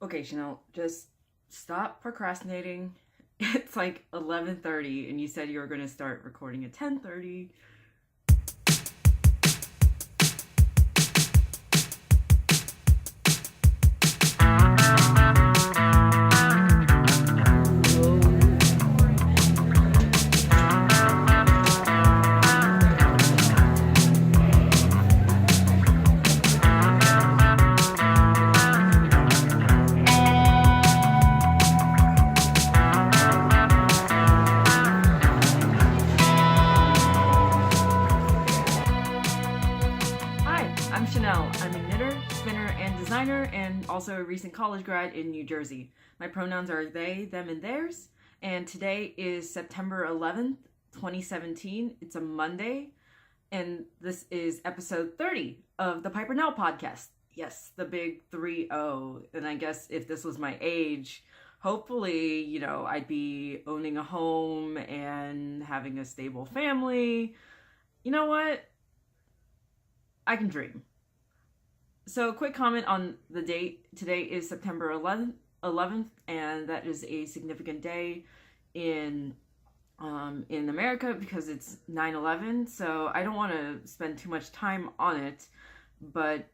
Okay, Chanel, just stop procrastinating. It's like 11:30 and you said you were going to start recording at 10:30. Hi, I'm Chanel. I'm a knitter, spinner, and designer, and also a recent college grad in New Jersey. My pronouns are they, them, and theirs. And today is September 11th, 2017. It's a Monday, and this is episode 30 of the Piper Nell podcast. Yes, the big 3-0. And I guess if this was my age, hopefully, I'd be owning a home and having a stable family. You know what? I can dream. So, quick comment on the date. Today is September 11th, and that is a significant day in America because it's 9/11. So, I don't want to spend too much time on it, but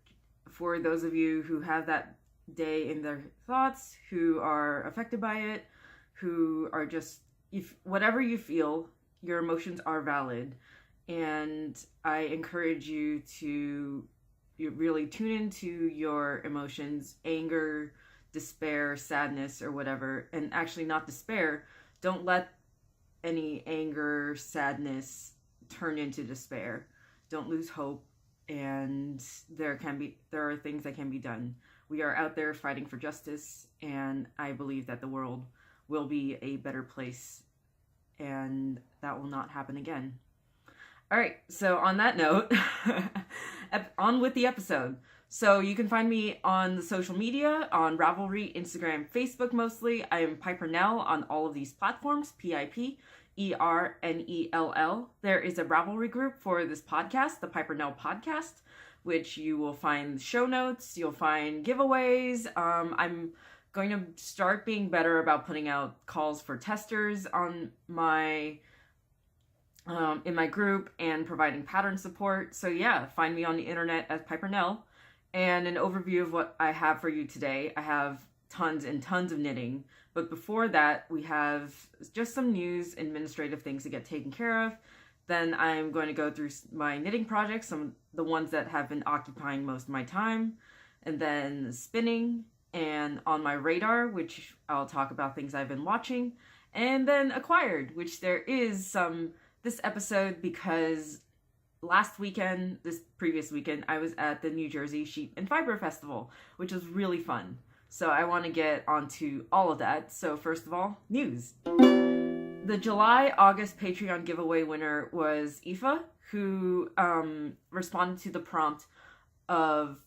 for those of you who have that day in their thoughts, who are affected by it, who are just, if whatever you feel, your emotions are valid. And I encourage you to really tune into your emotions, anger, despair, sadness, or whatever. And actually, not despair. Don't let any anger, sadness turn into despair. Don't lose hope. And there are things that can be done. We are out there fighting for justice, and I believe that the world will be a better place, and that will not happen again. All right, so on that note, on with the episode. So you can find me on the social media, on Ravelry, Instagram, Facebook mostly. I am Piper Nell on all of these platforms, PIPERNELL. There is a Ravelry group for this podcast, the Piper Nell Podcast, which you will find show notes, you'll find giveaways. I'm going to start being better about putting out calls for testers on in my group and providing pattern support. So yeah, find me on the internet as Piper Nell. And an overview of what I have for you today. I have tons and tons of knitting. But before that, we have just some news, administrative things to get taken care of. Then I'm going to go through my knitting projects, some of the ones that have been occupying most of my time. And then spinning, and on my radar, which I'll talk about things I've been watching. And then acquired, which there is some this episode because this previous weekend, I was at the New Jersey Sheep and Fiber Festival, which was really fun. So I want to get onto all of that. So first of all, news. The July-August Patreon giveaway winner was Aoife, who responded to the prompt of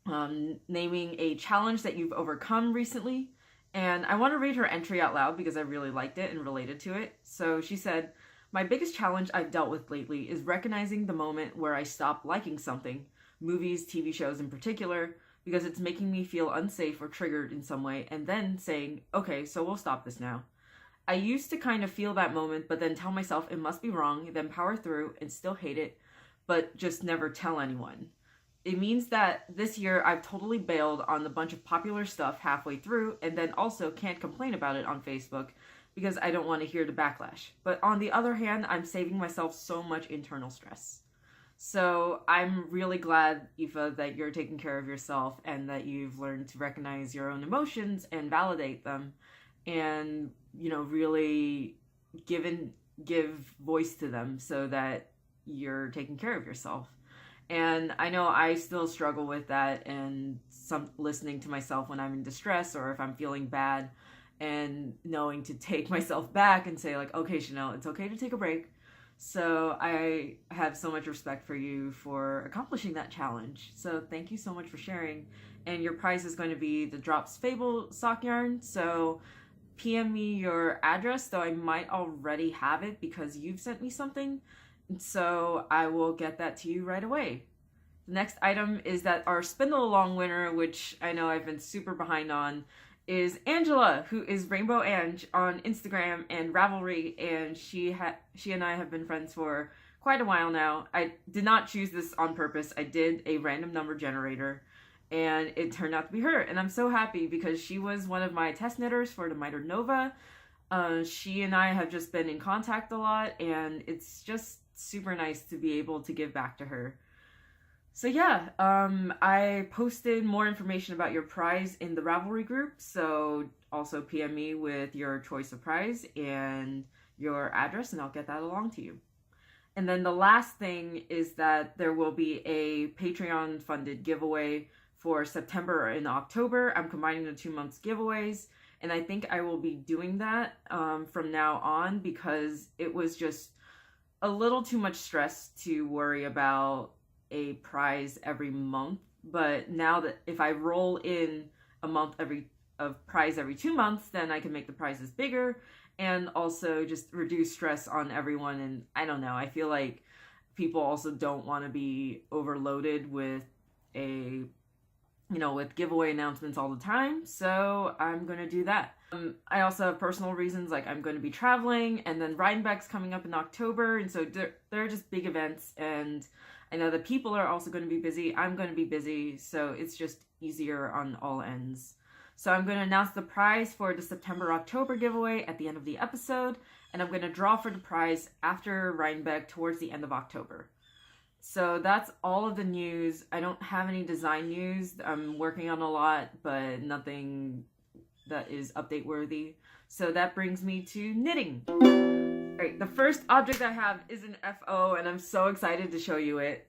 naming a challenge that you've overcome recently. And I want to read her entry out loud because I really liked it and related to it. So she said, "My biggest challenge I've dealt with lately is recognizing the moment where I stop liking something, movies, TV shows in particular, because it's making me feel unsafe or triggered in some way, and then saying, okay, so we'll stop this now. I used to kind of feel that moment, but then tell myself it must be wrong, then power through and still hate it, but just never tell anyone. It means that this year I've totally bailed on a bunch of popular stuff halfway through, and then also can't complain about it on Facebook, because I don't want to hear the backlash. But on the other hand, I'm saving myself so much internal stress." So I'm really glad, Aoife, that you're taking care of yourself and that you've learned to recognize your own emotions and validate them and, really give voice to them so that you're taking care of yourself. And I know I still struggle with that and listening to myself when I'm in distress or if I'm feeling bad, and knowing to take myself back and say like, okay, Chanel, it's okay to take a break. So I have so much respect for you for accomplishing that challenge. So thank you so much for sharing. And your prize is going to be the Drops Fable sock yarn. So PM me your address, though I might already have it because you've sent me something. So I will get that to you right away. The next item is that our Spindle Along winner, which I know I've been super behind on, is Angela, who is Rainbow Ange on Instagram and Ravelry, and she and I have been friends for quite a while now. I did not choose this on purpose. I did a random number generator, and it turned out to be her, and I'm so happy because she was one of my test knitters for the Mitre Nova. She and I have just been in contact a lot, and it's just super nice to be able to give back to her. So yeah, I posted more information about your prize in the Ravelry group, so also PM me with your choice of prize and your address, and I'll get that along to you. And then the last thing is that there will be a Patreon-funded giveaway for September and October. I'm combining the 2 months giveaways, and I think I will be doing that from now on because it was just a little too much stress to worry about a prize every month. But now that if I roll in a month prize every 2 months, then I can make the prizes bigger and also just reduce stress on everyone. And I don't know, I feel like people also don't want to be overloaded with with giveaway announcements all the time, so I'm going to do that. I also have personal reasons, like I'm going to be traveling, and then Rhinebeck's coming up in October, and so they're just big events, and I know that people are also going to be busy. I'm going to be busy, so it's just easier on all ends. So I'm going to announce the prize for the September-October giveaway at the end of the episode, and I'm going to draw for the prize after Rhinebeck towards the end of October. So that's all of the news. I don't have any design news. I'm working on a lot, but nothing that is update worthy. So that brings me to knitting. All right, the first object I have is an FO, and I'm so excited to show you it.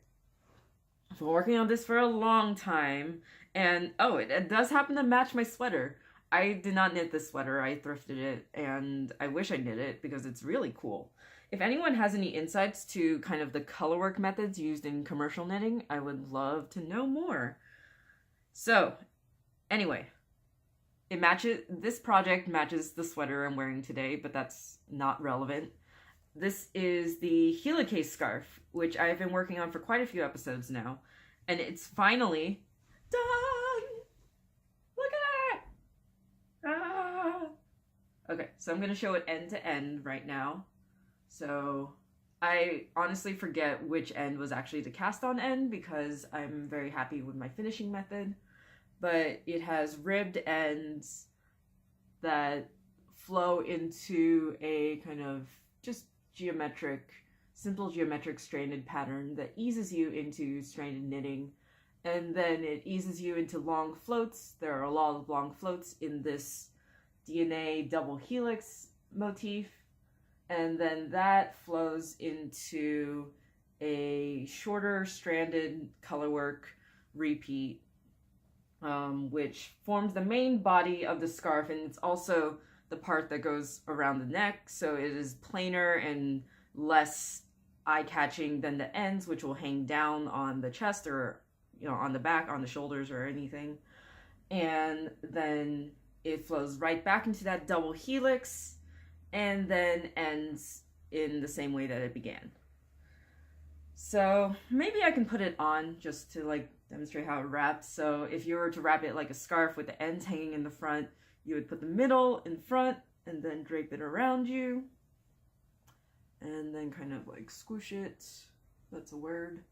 I've been working on this for a long time, and oh, it does happen to match my sweater. I did not knit this sweater. I thrifted it, and I wish I knit it because it's really cool. If anyone has any insights to kind of the colorwork methods used in commercial knitting, I would love to know more. So, anyway, this project matches the sweater I'm wearing today, but that's not relevant. This is the Helicase scarf, which I've been working on for quite a few episodes now, and it's finally done! Look at that! Ah! Okay, so I'm going to show it end to end right now. So I honestly forget which end was actually the cast on end because I'm very happy with my finishing method, but it has ribbed ends that flow into a kind of just simple geometric stranded pattern that eases you into stranded knitting, and then it eases you into long floats. There are a lot of long floats in this DNA double helix motif. And then that flows into a shorter stranded colorwork repeat, which forms the main body of the scarf, and it's also the part that goes around the neck, so it is plainer and less eye-catching than the ends, which will hang down on the chest or on the back, on the shoulders or anything. And then it flows right back into that double helix, and then ends in the same way that it began. So maybe I can put it on just to demonstrate how it wraps. So if you were to wrap it like a scarf with the ends hanging in the front, you would put the middle in front and then drape it around you. And then kind of squish it. That's a word.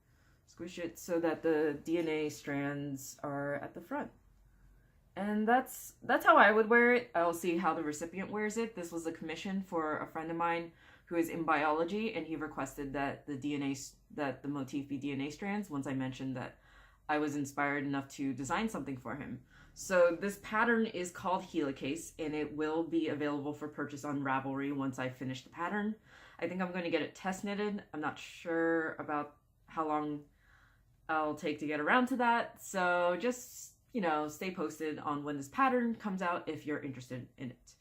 Squish it so that the DNA strands are at the front. And that's how I would wear it. I'll see how the recipient wears it. This was a commission for a friend of mine who is in biology, and he requested that the motif be DNA strands once I mentioned that I was inspired enough to design something for him. So this pattern is called Helicase, and it will be available for purchase on Ravelry once I finish the pattern. I think I'm going to get it test knitted. I'm not sure about how long I'll take to get around to that. So just stay posted on when this pattern comes out if you're interested in it.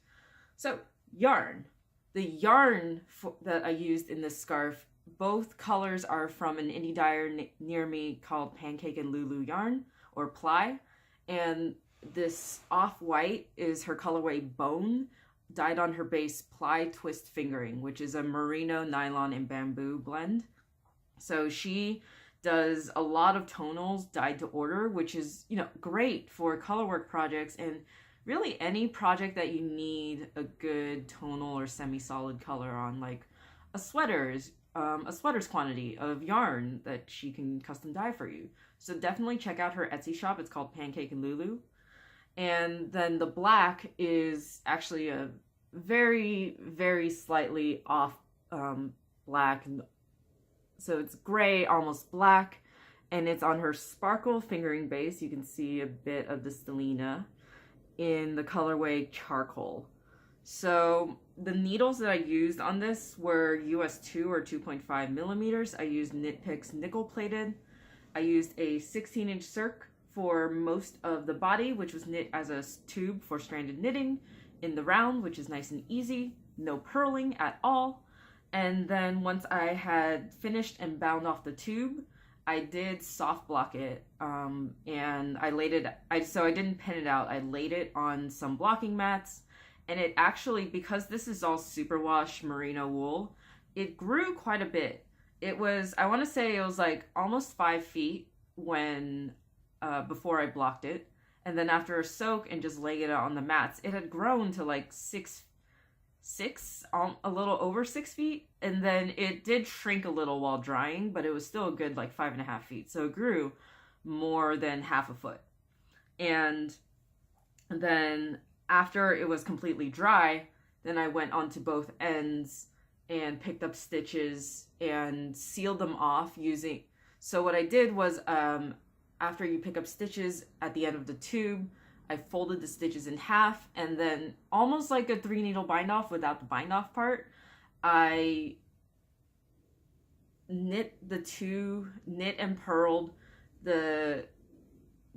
So, yarn. The yarn that I used in this scarf, both colors are from an indie dyer near me called Pancake and Lulu Yarn, or Ply. And this off-white is her colorway Bone, dyed on her base Ply Twist Fingering, which is a merino, nylon, and bamboo blend. So she does a lot of tonals dyed to order, which is, great for colorwork projects and really any project that you need a good tonal or semi-solid color on, like a sweater's quantity of yarn that she can custom dye for you. So definitely check out her Etsy shop. It's called Pancake and Lulu. And then the black is actually a very, very slightly off black. So it's gray, almost black, and it's on her sparkle fingering base. You can see a bit of the stellina in the colorway charcoal. So the needles that I used on this were US 2 or 2.5 millimeters. I used Knit Picks nickel plated. I used a 16-inch circ for most of the body, which was knit as a tube for stranded knitting in the round, which is nice and easy, no purling at all. And then once I had finished and bound off the tube, I did soft block it, and I laid it, so I didn't pin it out, I laid it on some blocking mats, and it actually, because this is all superwash merino wool, it grew quite a bit. It was, I want to say it was like almost 5 feet when, before I blocked it, and then after a soak and just laying it out on the mats, it had grown to like 6, a little over 6 feet, and then it did shrink a little while drying, but it was still a good like 5.5 feet, so it grew more than half a foot. And then after it was completely dry, then I went onto both ends and picked up stitches and sealed them off using, so what I did was, after you pick up stitches at the end of the tube, I folded the stitches in half, and then almost like a 3-needle bind off without the bind off part, I knit and purled the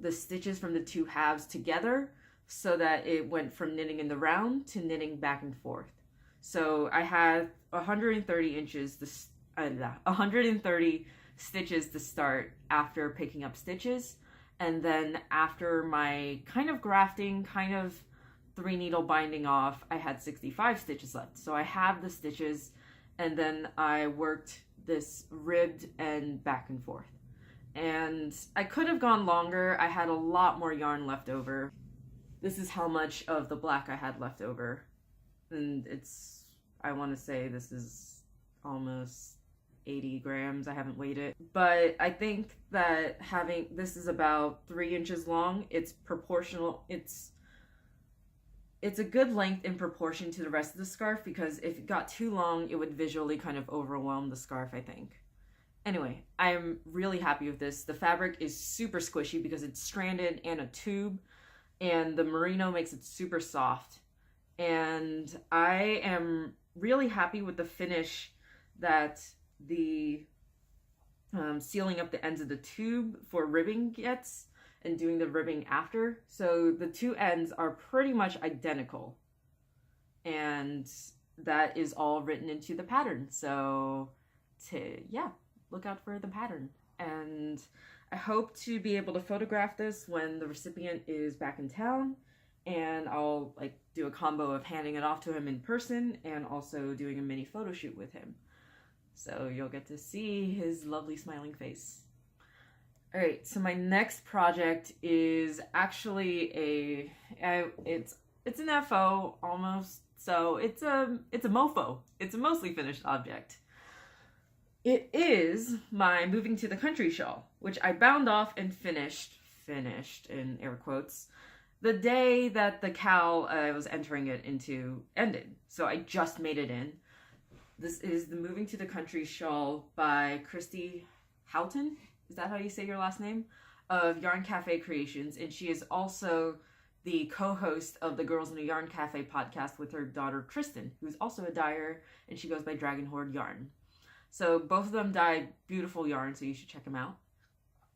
stitches from the two halves together so that it went from knitting in the round to knitting back and forth. So I had 130 stitches to start after picking up stitches. And then after my kind of grafting, kind of 3-needle binding off, I had 65 stitches left. So I have the stitches, and then I worked this ribbed and back and forth. And I could have gone longer. I had a lot more yarn left over. This is how much of the black I had left over. And it's, I want to say this is almost 80 grams. I haven't weighed it, but I think that this is about 3 inches long. It's proportional. It's a good length in proportion to the rest of the scarf, because if it got too long, it would visually kind of overwhelm the scarf, I think. Anyway, I'm really happy with this. The fabric is super squishy because it's stranded and a tube, and the merino makes it super soft. And I am really happy with the finish that the sealing up the ends of the tube for ribbing gets, and doing the ribbing after. So the two ends are pretty much identical, and that is all written into the pattern. So look out for the pattern. And I hope to be able to photograph this when the recipient is back in town, and I'll do a combo of handing it off to him in person and also doing a mini photo shoot with him. So you'll get to see his lovely smiling face. All right, so my next project is actually it's an FO almost. So it's a Mofo. It's a mostly finished object. It is my moving to the country shawl, which I bound off and finished in air quotes, the day that the cowl I was entering it into ended. So I just made it in. This is the Moving to the Country shawl by Christy Houghton. Is that how you say your last name? Of Yarn Cafe Creations. And she is also the co-host of the Girls in a Yarn Cafe podcast with her daughter Kristen, who's also a dyer, and she goes by Dragon Horde Yarn. So both of them dye beautiful yarn, so you should check them out.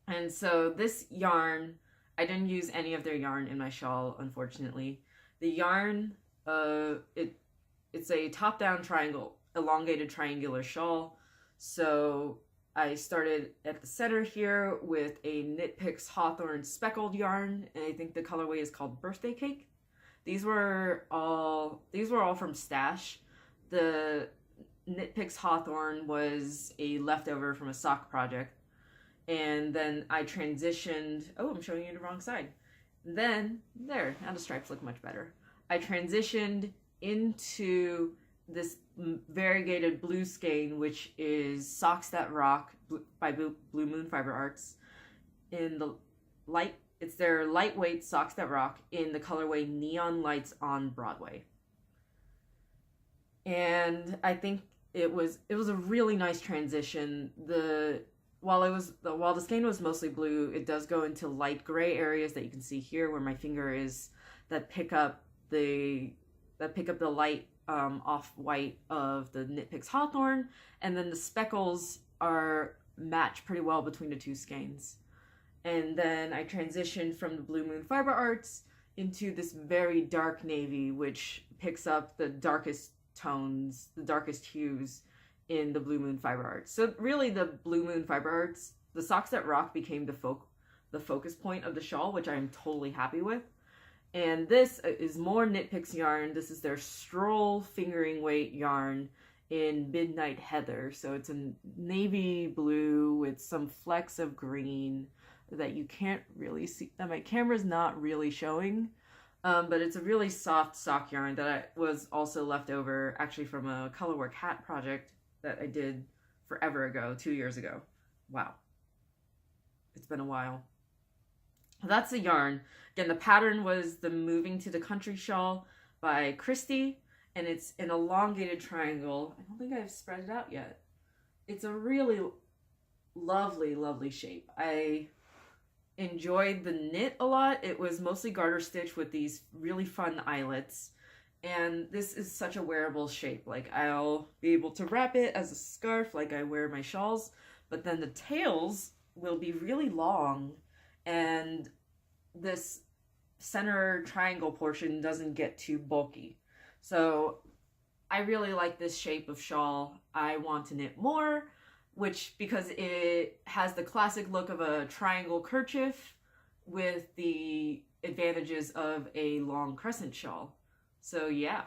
And so this yarn, I didn't use any of their yarn in my shawl, unfortunately. The yarn, it's a top-down triangle, elongated triangular shawl. So I started at the center here with a Knit Picks Hawthorne speckled yarn, and I think the colorway is called Birthday Cake. These were all from Stash. The Knit Picks Hawthorne was a leftover from a sock project, And then I transitioned, oh, I'm showing you the wrong side. Then, there, now the stripes look much better. I transitioned into this variegated blue skein, which is Socks That Rock by Blue Moon Fiber Arts. In the light, it's their lightweight Socks That Rock in the colorway Neon Lights on Broadway. And I think it was a really nice transition. While the skein was mostly blue, it does go into light gray areas that you can see here where my finger is, that pick up the light off-white of the Knit Picks Hawthorn, and then the speckles are matched pretty well between the two skeins. And then I transitioned from the Blue Moon Fiber Arts into this very dark navy, which picks up the darkest tones, the darkest hues in the Blue Moon Fiber Arts. So really the Blue Moon Fiber Arts, the Socks That Rock became the focus point of the shawl, which I'm totally happy with. And this is more Knit Picks yarn. This is their Stroll fingering weight yarn in Midnight Heather. So it's a navy blue with some flecks of green that you can't really see, that my camera's not really showing. But it's a really soft sock yarn that was also left over actually from a colorwork hat project that I did forever ago, 2 years ago. Wow. It's been a while. That's the yarn. Again, the pattern was the Moving to the Country shawl by Craftsy, and it's an elongated triangle. I don't think I've spread it out yet. It's a really lovely, lovely shape. I enjoyed the knit a lot. It was mostly garter stitch with these really fun eyelets, and this is such a wearable shape. Like, I'll be able to wrap it as a scarf like I wear my shawls, but then the tails will be really long, and this center triangle portion doesn't get too bulky. So I really like this shape of shawl. I want to knit more, which, because it has the classic look of a triangle kerchief with the advantages of a long crescent shawl. So yeah,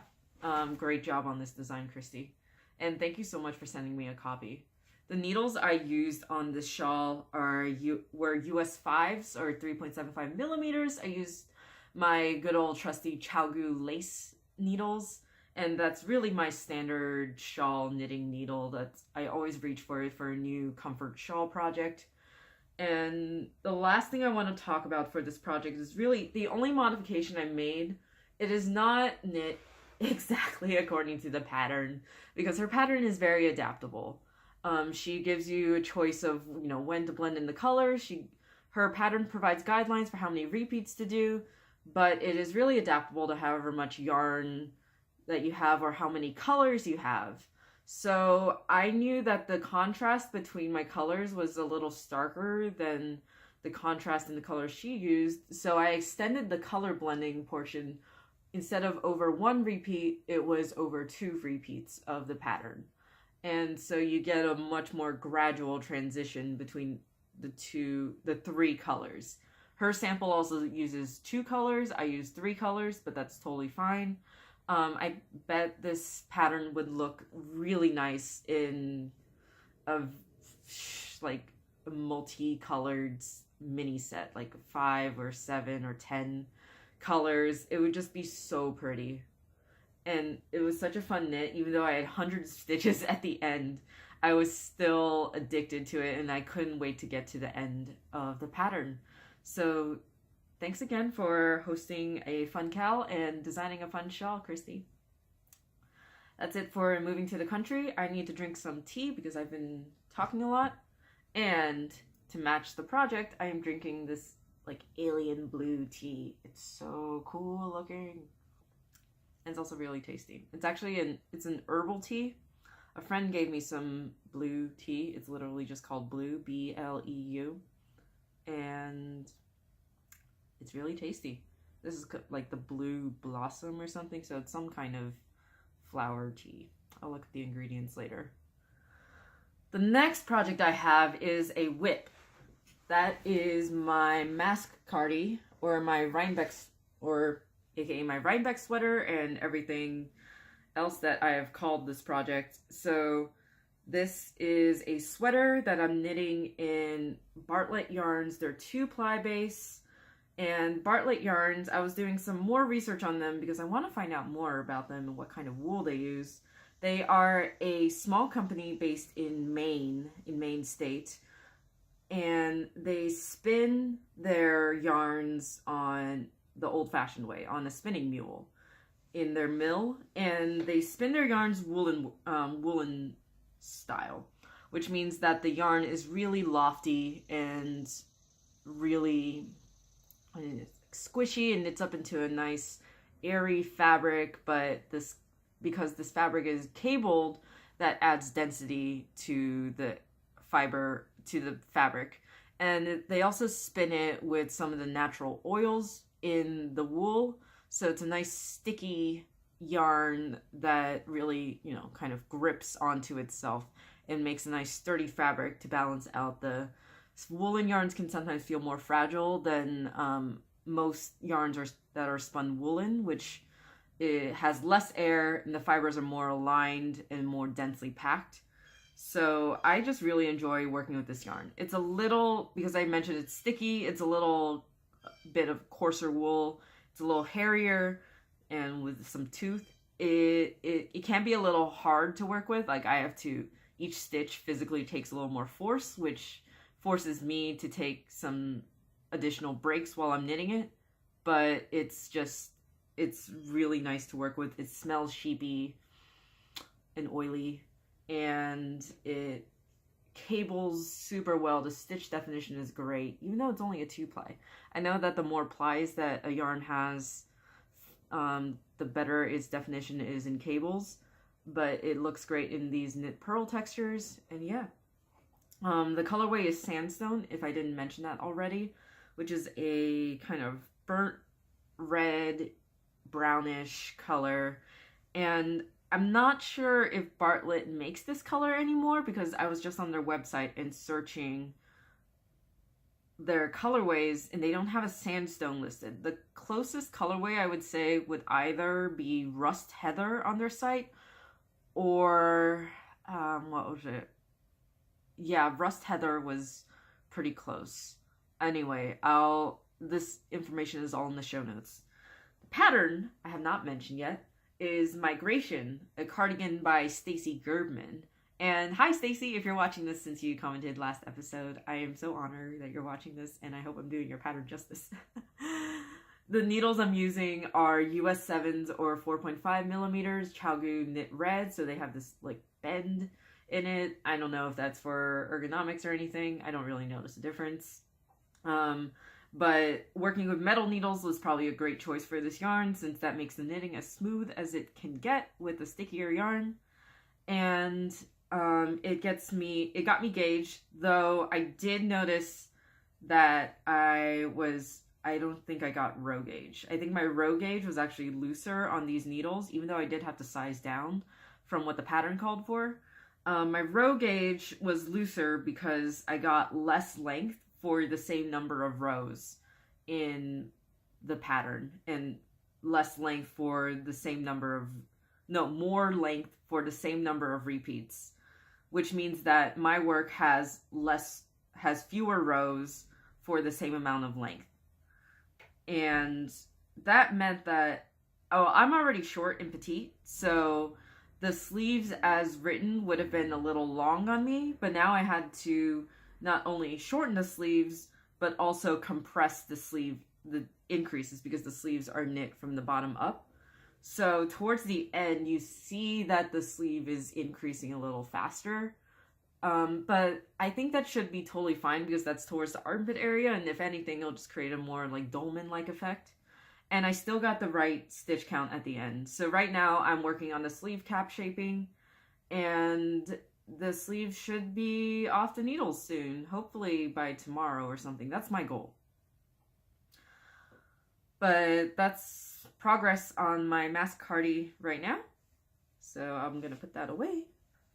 great job on this design, Craftsy. And thank you so much for sending me a copy. The needles I used on this shawl were US 5s or 3.75 millimeters. I used my good old trusty Chalgu lace needles, and that's really my standard shawl knitting needle that I always reach for a new comfort shawl project. And the last thing I want to talk about for this project is really the only modification I made. It is not knit exactly according to the pattern, because her pattern is very adaptable. She gives you a choice of, when to blend in the colors. Her pattern provides guidelines for how many repeats to do, but it is really adaptable to however much yarn that you have or how many colors you have. So I knew that the contrast between my colors was a little starker than the contrast in the colors she used. So I extended the color blending portion. Instead of over 1 repeat, it was over 2 repeats of the pattern. And so you get a much more gradual transition between the 3 colors. Her sample also uses 2 colors. I use 3 colors, but that's totally fine. I bet this pattern would look really nice in a multicolored mini set, like 5 or 7 or 10 colors. It would just be so pretty. And it was such a fun knit. Even though I had hundreds of stitches at the end, I was still addicted to it, and I couldn't wait to get to the end of the pattern. So thanks again for hosting a fun cal and designing a fun shawl, Craftsy. That's it for Moving to the Country. I need to drink some tea because I've been talking a lot. And to match the project, I am drinking this alien blue tea. It's so cool looking. And it's also really tasty. It's actually it's an herbal tea. A friend gave me some blue tea. It's literally just called Blue, B-L-E-U. And it's really tasty. This is like the blue blossom or something, so it's some kind of flower tea. I'll look at the ingredients later. The next project I have is a whip. That is my mask cardi, or my Rhinebeck, or aka my Rhinebeck sweater, and everything else that I have called this project. So This is a sweater that I'm knitting in Bartlett yarns. They're 2-ply base. And Bartlett yarns, I was doing some more research on them because I want to find out more about them and what kind of wool they use. They are a small company based in Maine state. And they spin their yarns on the old-fashioned way, on a spinning mule in their mill. And they spin their yarns woolen style, which means that the yarn is really lofty and really squishy and knits up into a nice airy fabric, but because this fabric is cabled, that adds density to the fabric. And they also spin it with some of the natural oils in the wool, so it's a nice sticky yarn that really, kind of grips onto itself and makes a nice sturdy fabric to balance out the woolen yarns. Can sometimes feel more fragile than most yarns that are spun woolen, which it has less air and the fibers are more aligned and more densely packed. So I just really enjoy working with this yarn. It's a little, because I mentioned it's sticky, it's a little bit of coarser wool. It's a little hairier and with some tooth. It can be a little hard to work with. Like each stitch physically takes a little more force, which forces me to take some additional breaks while I'm knitting it. But it's really nice to work with. It smells sheepy and oily, and it cables super well. The stitch definition is great, even though it's only a 2-ply. I know that the more plies that a yarn has, the better its definition is in cables, but it looks great in these knit pearl textures. And yeah, the colorway is Sandstone, if I didn't mention that already, which is a kind of burnt red, brownish color. And I'm not sure if Bartlett makes this color anymore, because I was just on their website and searching their colorways and they don't have a sandstone listed. The closest colorway I would say would either be Rust Heather on their site, or what was it? Yeah, Rust Heather was pretty close. Anyway, this information is all in the show notes. The pattern I have not mentioned yet is Migration, a cardigan by Stacy Gerbman. And hi Stacy, if you're watching this since you commented last episode, I am so honored that you're watching this, and I hope I'm doing your pattern justice. The needles I'm using are US 7s or 4.5 millimeters ChalGoo knit red, so they have this like bend in it. I don't know if that's for ergonomics or anything. I don't really notice a difference. But working with metal needles was probably a great choice for this yarn, since that makes the knitting as smooth as it can get with a stickier yarn. And it got me gauged, though I did notice that I don't think I got row gauge. I think my row gauge was actually looser on these needles, even though I did have to size down from what the pattern called for. My row gauge was looser because I got less length for the same number of rows in the pattern, and less length for the same number of, more length for the same number of repeats, which means that my work has fewer rows for the same amount of length. And that meant that, I'm already short and petite, so the sleeves as written would have been a little long on me, but now I had to not only shorten the sleeves, but also compress the increases, because the sleeves are knit from the bottom up. So towards the end, you see that the sleeve is increasing a little faster. But I think that should be totally fine, because that's towards the armpit area, and if anything, it'll just create a more like dolman-like effect. And I still got the right stitch count at the end. So right now I'm working on the sleeve cap shaping, and the sleeve should be off the needles soon, hopefully by tomorrow or something. That's my goal. But that's progress on my mask cardi right now, so I'm gonna put that away.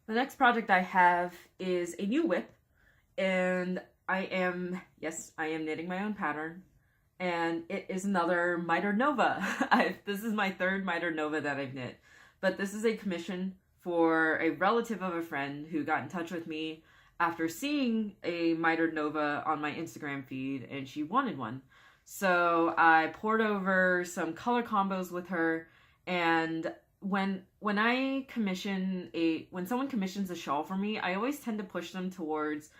The next project I have is a new whip, and I am knitting my own pattern, and it is another Mitre Nova. This is my third Mitre Nova that I've knit, but this is a commission for a relative of a friend who got in touch with me after seeing a Mitre Nova on my Instagram feed, and she wanted one. So I poured over some color combos with her, and when someone commissions a shawl for me, I always tend to push them towards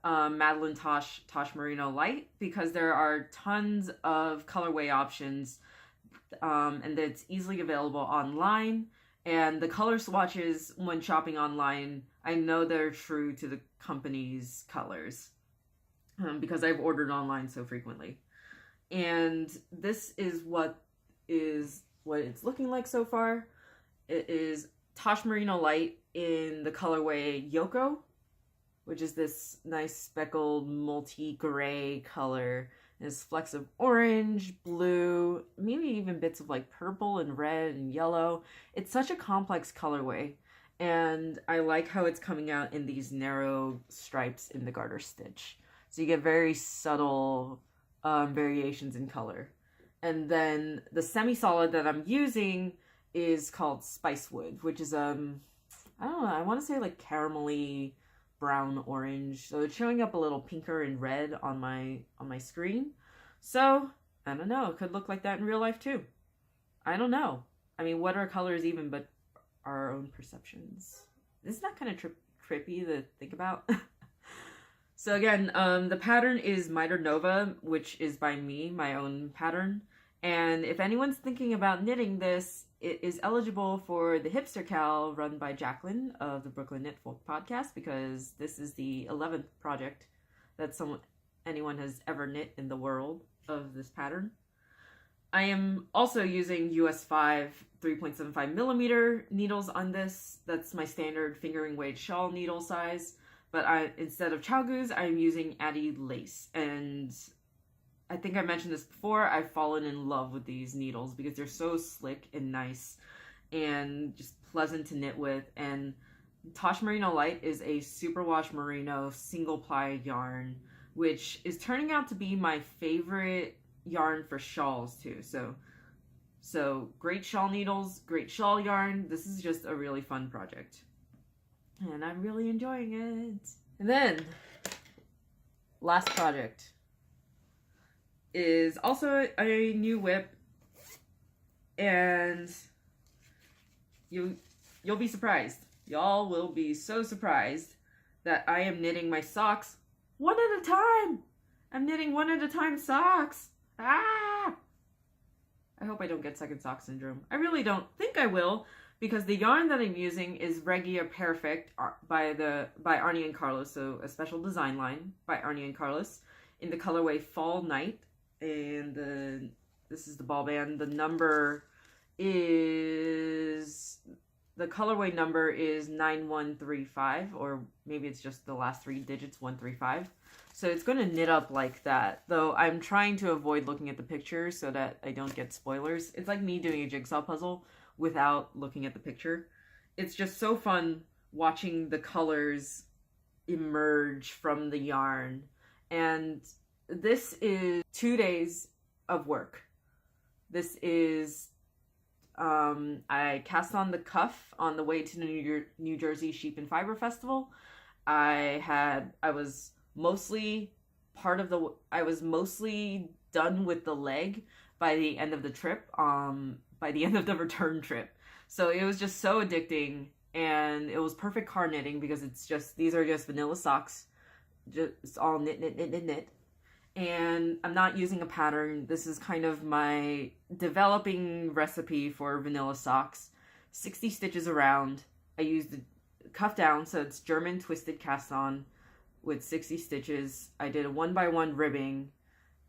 Madeline Tosh Merino Light, because there are tons of colorway options, and it's easily available online. And the color swatches when shopping online, I know they're true to the company's colors, because I've ordered online so frequently. And this is what it's looking like so far. It is Tosh Merino Light in the colorway Yoko, which is this nice speckled multi-gray color. There's flecks of orange, blue, maybe even bits of like purple and red and yellow. It's such a complex colorway, and I like how it's coming out in these narrow stripes in the garter stitch. So you get very subtle variations in color. And then the semi-solid that I'm using is called Spicewood, which is I don't know, I want to say like caramelly brown orange, so it's showing up a little pinker and red on my screen. So I don't know, it could look like that in real life too. I don't know. I mean, what are colors even but our own perceptions? Isn't that kind of trippy to think about? So again, the pattern is Mitre Nova, which is by me, my own pattern. And if anyone's thinking about knitting this, it is eligible for the Hipster Cal run by Jacqueline of the Brooklyn Knit Folk podcast, because this is the 11th project that anyone has ever knit in the world of this pattern. I am also using US 5 3.75 millimeter needles on this. That's my standard fingering weight shawl needle size. But instead of Chow Goose, I'm using Addy lace. And I think I mentioned this before, I've fallen in love with these needles because they're so slick and nice and just pleasant to knit with. And Tosh Merino Light is a superwash merino single ply yarn, which is turning out to be my favorite yarn for shawls too. So great shawl needles, great shawl yarn. This is just a really fun project, and I'm really enjoying it. And then last project is also a new whip, and you'll be surprised. Y'all will be so surprised that I am knitting my socks one at a time. I'm knitting one at a time socks. Ah! I hope I don't get second sock syndrome. I really don't think I will, because the yarn that I'm using is Regia Perfect by Arnie and Carlos, so a special design line by Arnie and Carlos in the colorway Fall Night. And this is the ball band. The colorway number is 9135, or maybe it's just the last three digits, 135. So it's going to knit up like that, though I'm trying to avoid looking at the picture so that I don't get spoilers. It's like me doing a jigsaw puzzle without looking at the picture. It's just so fun watching the colors emerge from the yarn. And this is 2 days of work. This is, I cast on the cuff on the way to the New Jersey Sheep and Fiber Festival. I was mostly done with the leg by the end of the trip, by the end of the return trip. So it was just so addicting, and it was perfect car knitting because these are just vanilla socks. It's all knit. And I'm not using a pattern. This is kind of my developing recipe for vanilla socks. 60 stitches around. I used the cuff down, so it's German twisted cast on with 60 stitches. I did a 1x1 ribbing.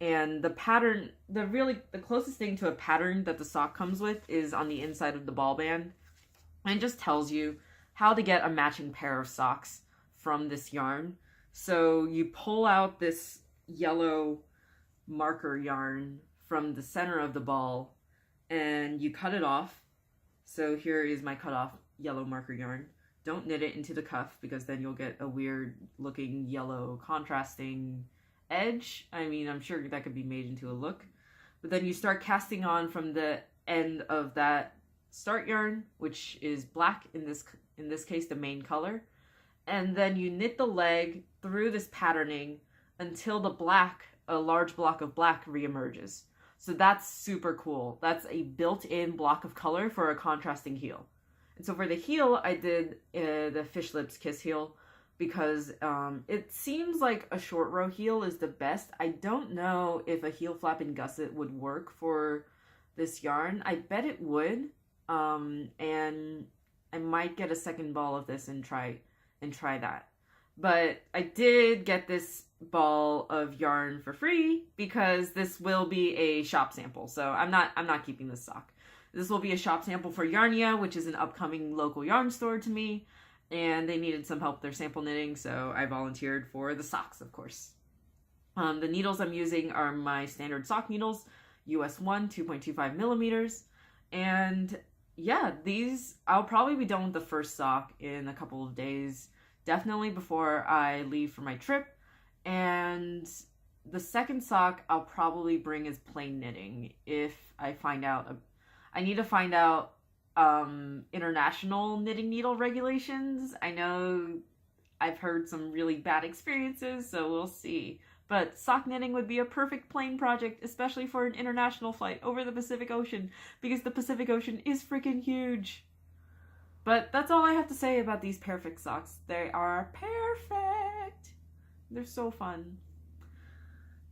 And the pattern, the closest thing to a pattern that the sock comes with is on the inside of the ball band. And it just tells you how to get a matching pair of socks from this yarn. So you pull out this yellow marker yarn from the center of the ball and you cut it off. So here is my cut off yellow marker yarn. Don't knit it into the cuff because then you'll get a weird looking yellow contrasting edge. I mean, I'm sure that could be made into a look. But then you start casting on from the end of that start yarn, which is black in this case, the main color. And then you knit the leg through this patterning until a large block of black reemerges. So that's super cool. That's a built-in block of color for a contrasting heel. And so for the heel, I did the Fish Lips Kiss heel because it seems like a short row heel is the best. I don't know if a heel flap and gusset would work for this yarn. I bet it would. And I might get a second ball of this and try that. But I did get this ball of yarn for free because this will be a shop sample. So I'm not keeping this sock. This will be a shop sample for Yarnia, which is an upcoming local yarn store to me, and they needed some help with their sample knitting, so I volunteered for the socks, of course. The needles I'm using are my standard sock needles, US 1, 2.25 millimeters, and yeah, I'll probably be done with the first sock in a couple of days, definitely before I leave for my trip. And the second sock I'll probably bring as plain knitting if I find out. I need to find out international knitting needle regulations. I know I've heard some really bad experiences, so we'll see. But sock knitting would be a perfect plain project, especially for an international flight over the Pacific Ocean, because the Pacific Ocean is freaking huge. But that's all I have to say about these perfect socks. They are perfect. They're so fun.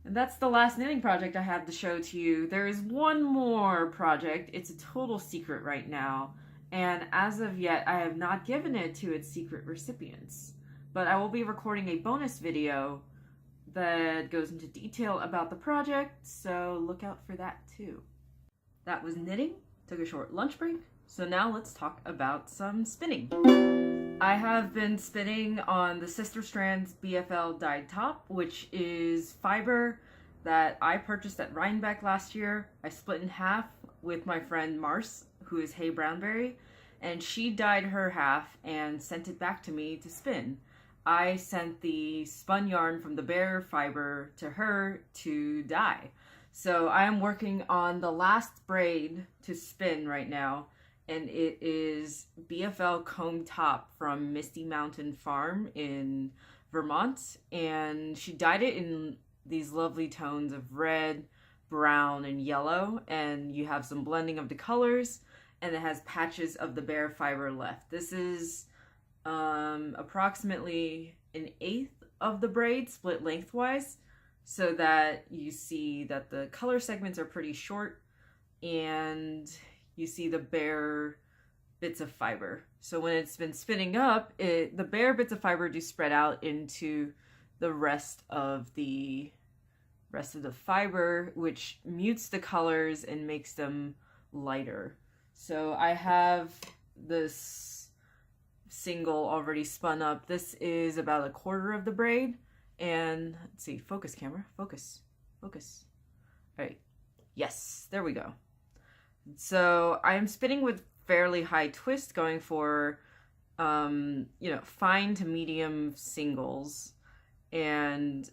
And that's the last knitting project I have to show to you. There is one more project. It's a total secret right now. And as of yet, I have not given it to its secret recipients. But I will be recording a bonus video that goes into detail about the project, so look out for that too. That was knitting. Took a short lunch break. So now let's talk about some spinning. I have been spinning on the Sister Strands BFL dyed top, which is fiber that I purchased at Rhinebeck last year. I split in half with my friend Mars, who is Hey Brownberry, and she dyed her half and sent it back to me to spin. I sent the spun yarn from the bare fiber to her to dye. So I am working on the last braid to spin right now, and it is BFL Comb top from Misty Mountain Farm in Vermont, and she dyed it in these lovely tones of red, brown, and yellow, and you have some blending of the colors, and it has patches of the bare fiber left. This is approximately an eighth of the braid split lengthwise, so that you see that the color segments are pretty short, and you see the bare bits of fiber. So when it's been spinning up, the bare bits of fiber do spread out into the rest of the fiber, which mutes the colors and makes them lighter. So I have this single already spun up. This is about a quarter of the braid, and let's see, focus camera, focus. All right, yes, there we go. So I'm spinning with fairly high twist, going for, fine to medium singles. And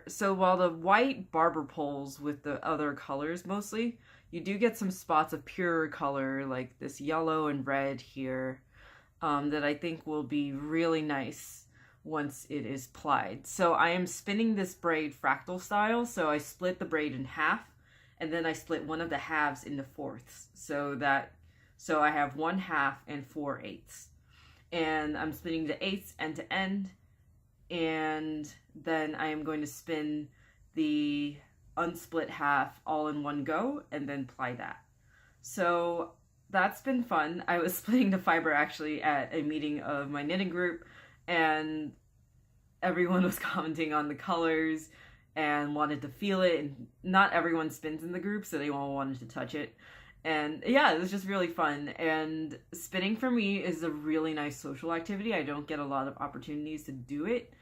so while the white barber poles with the other colors mostly, you do get some spots of pure color, like this yellow and red here, that I think will be really nice once it is plied. So I am spinning this braid fractal style, so I split the braid in half, and then I split one of the halves into fourths, so I have 1/2 and 4/8. And I'm spinning the eighths end to end, and then I am going to spin the unsplit half all in one go and then ply that. So that's been fun. I was splitting the fiber actually at a meeting of my knitting group, and everyone was commenting on the colors and wanted to feel it, and not everyone spins in the group, so they all wanted to touch it. And yeah, it was just really fun. And spinning for me is a really nice social activity. I don't get a lot of opportunities to do it,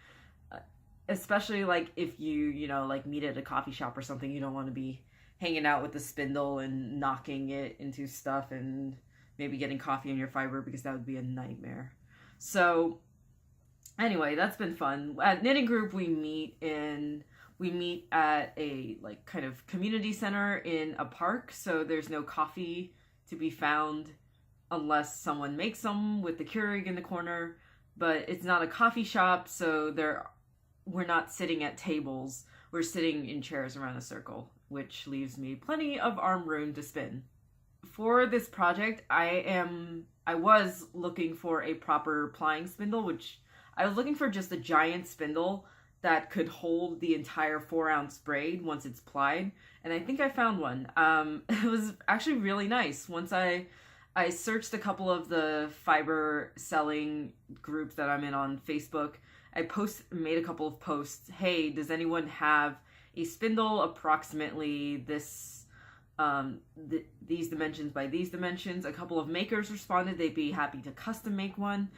especially like if you meet at a coffee shop or something. You don't want to be hanging out with the spindle and knocking it into stuff and maybe getting coffee in your fiber, because that would be a nightmare. So anyway, that's been fun. At knitting group, we meet at a kind of community center in a park, so there's no coffee to be found unless someone makes them with the Keurig in the corner. But it's not a coffee shop, so we're not sitting at tables. We're sitting in chairs around a circle, which leaves me plenty of arm room to spin. For this project, I was looking for a proper plying spindle, which I was looking for just a giant spindle that could hold the entire 4-ounce braid once it's plied, and I think I found one. It was actually really nice. Once I searched a couple of the fiber selling groups that I'm in on Facebook. I made a couple of posts. Hey, does anyone have a spindle approximately this, these dimensions by these dimensions? A couple of makers responded they'd be happy to custom make one.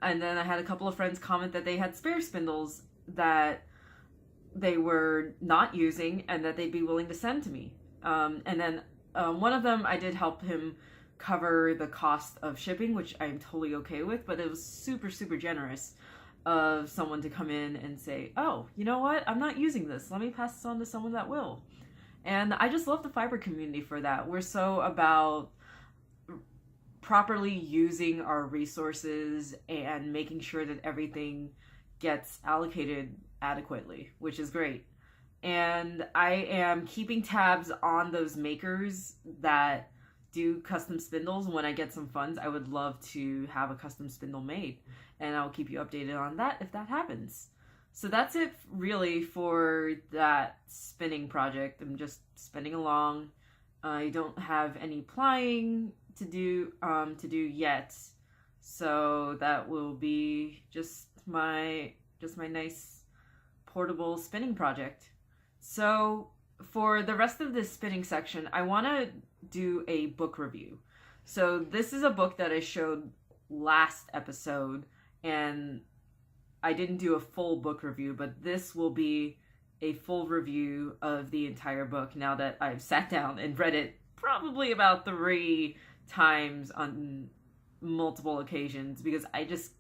And then I had a couple of friends comment that they had spare spindles that they were not using and that they'd be willing to send to me. And then one of them, I did help him cover the cost of shipping, which I'm totally okay with, but it was super, super generous of someone to come in and say, oh, you know what? I'm not using this. Let me pass this on to someone that will. And I just love the fiber community for that. We're so about properly using our resources and making sure that everything gets allocated adequately, which is great. And I am keeping tabs on those makers that do custom spindles. When I get some funds, I would love to have a custom spindle made, and I'll keep you updated on that if that happens. So that's it really for that spinning project. I'm just spinning along. I don't have any plying to do yet, so that will be just my nice portable spinning project. So for the rest of this spinning section, I want to do a book review. So this is a book that I showed last episode, and I didn't do a full book review, but this will be a full review of the entire book now that I've sat down and read it probably about 3 times on multiple occasions, because I just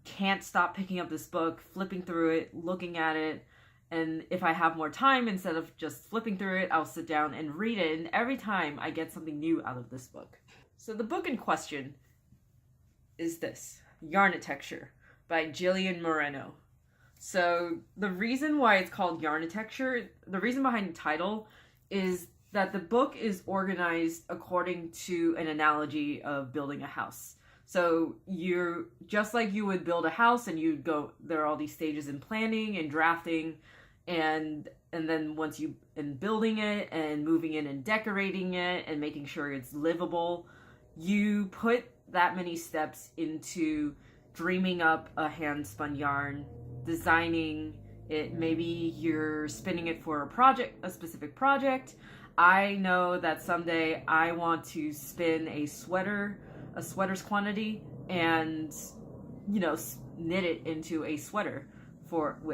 can't stop picking up this book, flipping through it, looking at it. And if I have more time, instead of just flipping through it, I'll sit down and read it. And every time I get something new out of this book. So the book in question is this, Yarnitecture by Jillian Moreno. So the reason why it's called Yarnitecture, the reason behind the title, is that the book is organized according to an analogy of building a house. So you're just like you would build a house, and you'd go, there are all these stages in planning and drafting, and then once you, in building it and moving in and decorating it and making sure it's livable, you put that many steps into dreaming up a hand spun yarn, designing it. Maybe you're spinning it for a project, a specific project. I know that someday I want to spin a sweater's quantity, and knit it into a sweater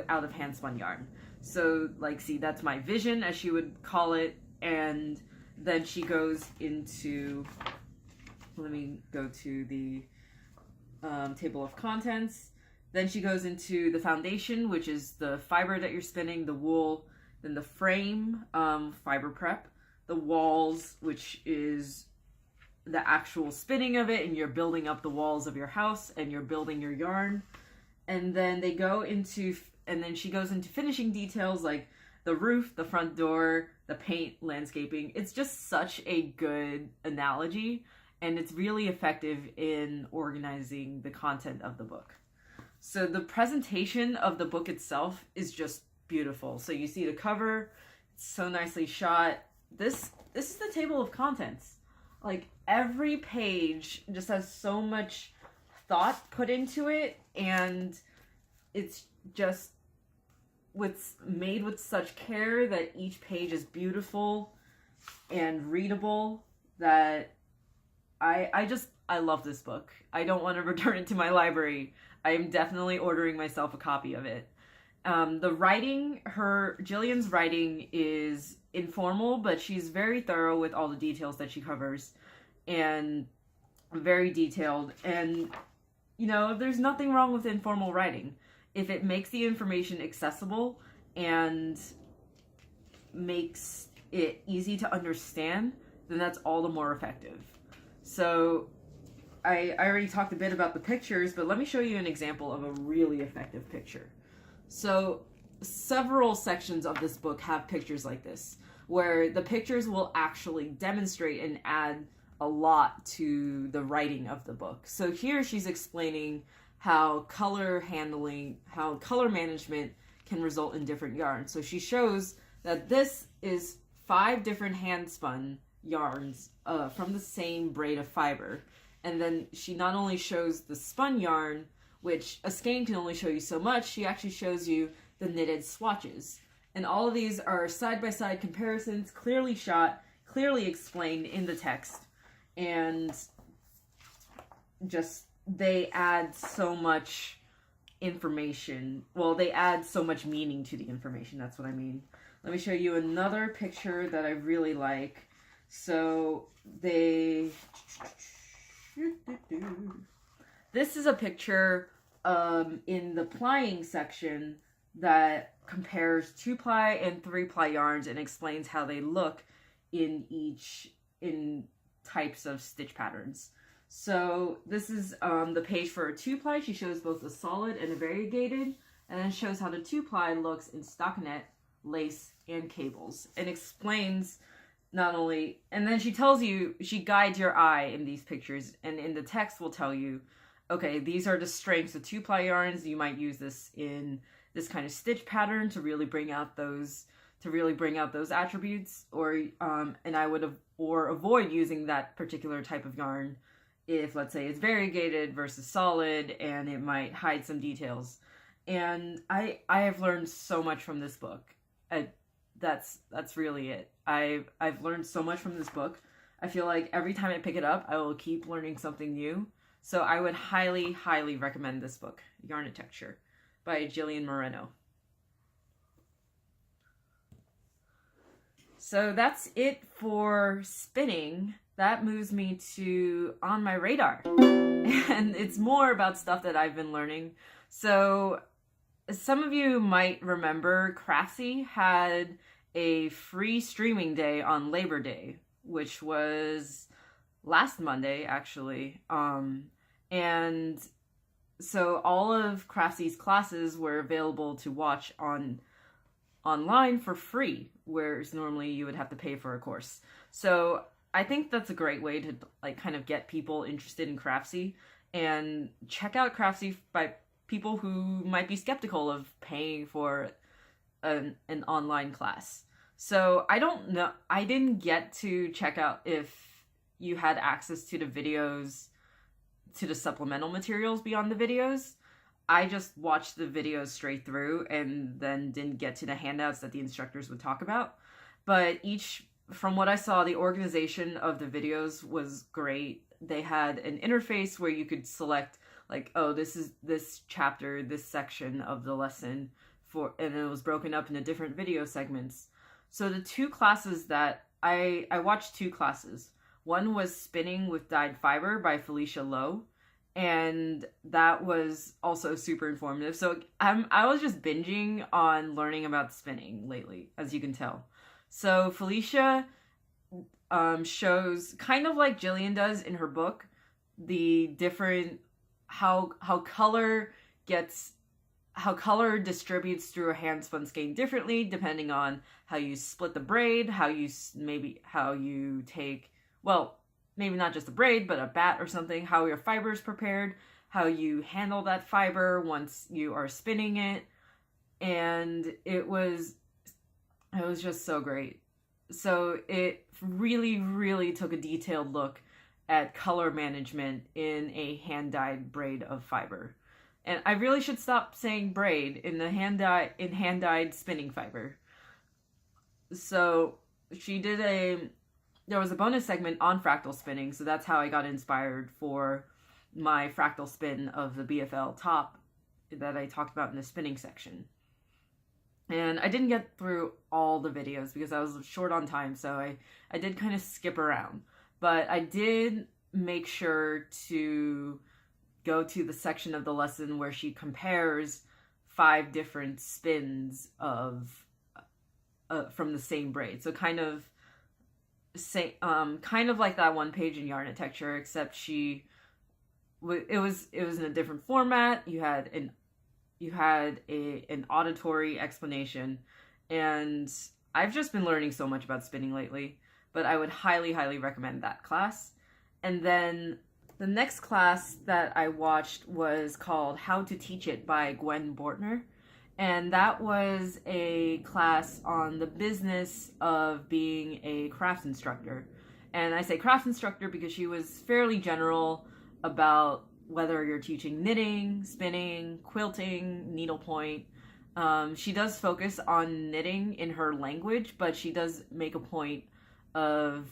out of hand spun yarn. So see, that's my vision, as she would call it. And then she goes into, let me go to the table of contents. Then she goes into the foundation, which is the fiber that you're spinning, the wool, then the frame, fiber prep, the walls, which is the actual spinning of it, and you're building up the walls of your house and you're building your yarn. And then she goes into finishing details like the roof, the front door, the paint, landscaping. It's just such a good analogy, and it's really effective in organizing the content of the book. So the presentation of the book itself is just beautiful. So you see the cover, it's so nicely shot. This is the table of contents. Every page just has so much thought put into it, and it's just made with such care that each page is beautiful and readable, that I love this book. I don't want to return it to my library. I am definitely ordering myself a copy of it. The writing, Jillian's writing is informal, but she's very thorough with all the details that she covers, and very detailed. And there's nothing wrong with informal writing. If it makes the information accessible and makes it easy to understand, then that's all the more effective. So I already talked a bit about the pictures, but let me show you an example of a really effective picture. So several sections of this book have pictures like this, where the pictures will actually demonstrate and add a lot to the writing of the book. So here she's explaining how color management can result in different yarns. So she shows that this is 5 different hand spun yarns from the same braid of fiber. And then she not only shows the spun yarn, which a skein can only show you so much, she actually shows you the knitted swatches. And all of these are side-by-side comparisons, clearly shot, clearly explained in the text. And just, they add so much information. Well, they add so much meaning to the information, that's what I mean. Let me show you another picture that I really like. So, this is a picture in the plying section that compares 2-ply and 3-ply yarns and explains how they look in types of stitch patterns. So this is the page for a 2-ply. She shows both a solid and a variegated, and then shows how the 2-ply looks in stockinette, lace, and cables, and explains not only, and then she tells you, she guides your eye in these pictures, and in the text will tell you, okay, these are the strengths of 2-ply yarns. You might use this in this kind of stitch pattern to really bring out those attributes, or avoid using that particular type of yarn if, let's say, it's variegated versus solid and it might hide some details. And I have learned so much from this book. That's really it. I've learned so much from this book. I feel like every time I pick it up, I will keep learning something new. So I would highly, highly recommend this book, Yarnitecture, by Jillian Moreno. So that's it for spinning. That moves me to On My Radar. And it's more about stuff that I've been learning. So some of you might remember Craftsy had a free streaming day on Labor Day, which was last Monday, actually. And so all of Craftsy's classes were available to watch online for free, whereas normally you would have to pay for a course. So I think that's a great way to kind of get people interested in Craftsy, and check out Craftsy by people who might be skeptical of paying for an online class. So I don't know, I didn't get to check out if you had access to the videos, to the supplemental materials beyond the videos. I just watched the videos straight through and then didn't get to the handouts that the instructors would talk about. But from what I saw, the organization of the videos was great. They had an interface where you could select, oh, this is this chapter, this section of the lesson, and it was broken up into different video segments. So the 2 classes that I watched 2 classes. One was Spinning with Dyed Fiber by Felicia Lowe, and that was also super informative. So I was just binging on learning about spinning lately, as you can tell. So Felicia shows, kind of like Jillian does in her book, the different how color distributes through a hand spun skein differently depending on how you split the braid, how you take, well, maybe not just a braid, but a bat or something, how your fiber is prepared, how you handle that fiber once you are spinning it. And it was just so great. So it really, really took a detailed look at color management in a hand-dyed braid of fiber. And I really should stop saying braid in the hand-dyed spinning fiber. So there was a bonus segment on fractal spinning, so that's how I got inspired for my fractal spin of the BFL top that I talked about in the spinning section. And I didn't get through all the videos because I was short on time, so I did kind of skip around. But I did make sure to go to the section of the lesson where she compares 5 different spins of from the same braid. So kind of kind of like that one page in Yarnitecture, except it was in a different format. You had an auditory explanation, and I've just been learning so much about spinning lately, but I would highly, highly recommend that class. And then the next class that I watched was called How to Teach It by Gwen Bortner. And that was a class on the business of being a crafts instructor. And I say crafts instructor because she was fairly general about whether you're teaching knitting, spinning, quilting, needlepoint. She does focus on knitting in her language, but she does make a point of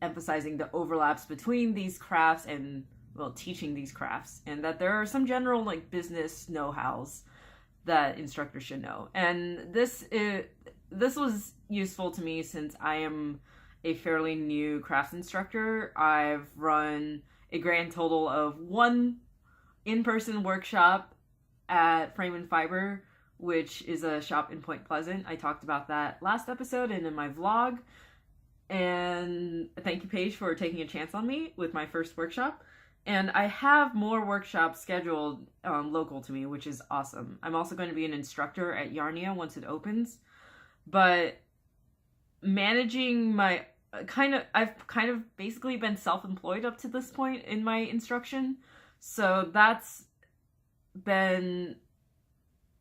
emphasizing the overlaps between these crafts and, well, teaching these crafts, and that there are some general like business know-hows that instructors should know. And this was useful to me since I am a fairly new crafts instructor. I've run a grand total of one in-person workshop at Frame and Fiber, which is a shop in Point Pleasant. I talked about that last episode and in my vlog. And thank you, Paige, for taking a chance on me with my first workshop. And I have more workshops scheduled local to me, which is awesome. I'm also going to be an instructor at Yarnia once it opens. But managing my I've kind of basically been self-employed up to this point in my instruction. So that's been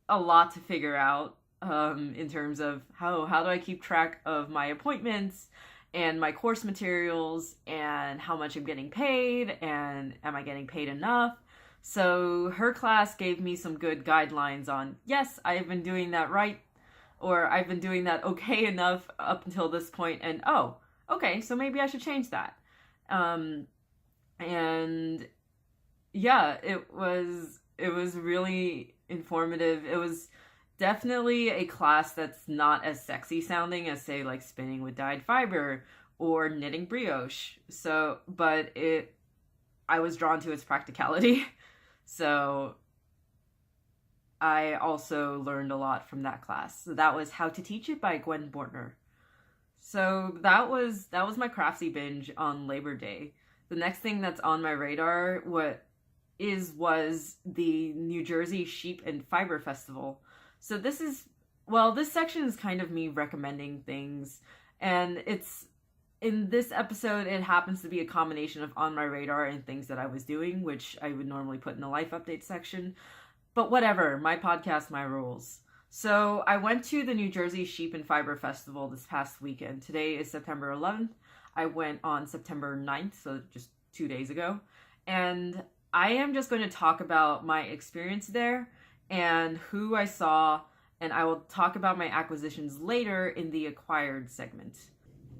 a lot to figure out in terms of how do I keep track of my appointments and my course materials and how much I'm getting paid and am I getting paid enough. So her class gave me some good guidelines on, yes, I've been doing that right, or I've been doing that okay enough up until this point, and oh, okay, so maybe I should change that. And yeah, it was really informative. It was definitely a class that's not as sexy sounding as, say, like spinning with dyed fiber or knitting brioche. So, but I was drawn to its practicality. So I also learned a lot from that class. So that was How to Teach It by Gwen Bortner. So that was my Craftsy binge on Labor Day. The next thing that's on my radar was the New Jersey Sheep and Fiber Festival. So this section is kind of me recommending things, and in this episode, it happens to be a combination of on my radar and things that I was doing, which I would normally put in the life update section. But whatever, my podcast, my rules. So I went to the New Jersey Sheep and Fiber Festival this past weekend. Today is September 11th. I went on September 9th, so just 2 days ago. And I am just going to talk about my experience there and who I saw, and I will talk about my acquisitions later in the acquired segment.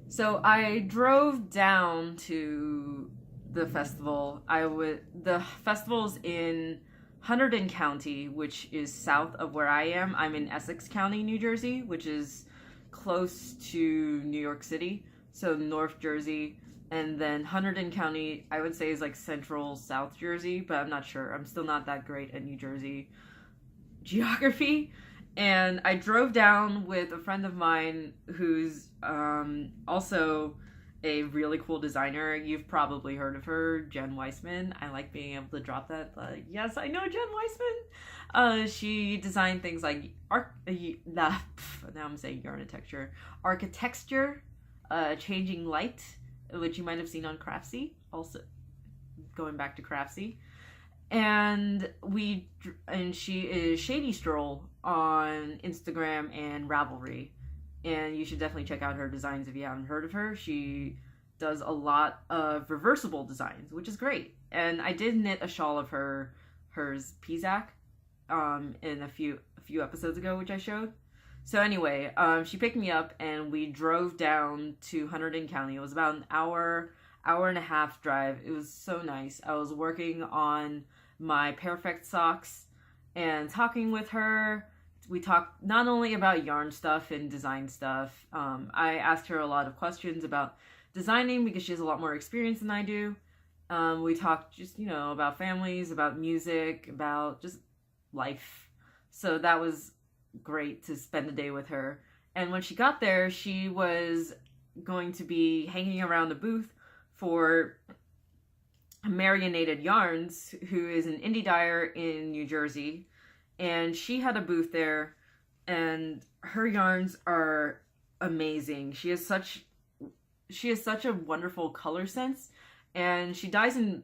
So I drove down to the festival. The festival's in Hunterdon County, which is south of where I am. I'm in Essex County, New Jersey, which is close to New York City, so North Jersey. And then Hunterdon County, I would say, is like central South Jersey, but I'm not sure. I'm still not that great at New Jersey geography. And I drove down with a friend of mine who's also a really cool designer. You've probably heard of her, Jen Weissman. I like being able to drop that. Yes, I know Jen Weissman. She designed things like now I'm saying Yarnitecture, Architecture, Changing Light, which you might have seen on Craftsy. Also, going back to Craftsy. And she is Shady Stroll on Instagram and Ravelry. And you should definitely check out her designs if you haven't heard of her. She does a lot of reversible designs, which is great. And I did knit a shawl of hers Pizak, in a few episodes ago, which I showed. So anyway, she picked me up and we drove down to Hunterdon County. It was about an hour and a half drive. It was so nice. I was working on my Perfect socks and talking with her. We talked not only about yarn stuff and design stuff. I asked her a lot of questions about designing because she has a lot more experience than I do. We talked just, about families, about music, about just life. So that was great to spend the day with her. And when she got there, she was going to be hanging around the booth for Marionated Yarns, who is an indie dyer in New Jersey, and she had a booth there, and her yarns are amazing. She has such a wonderful color sense, and she dyes in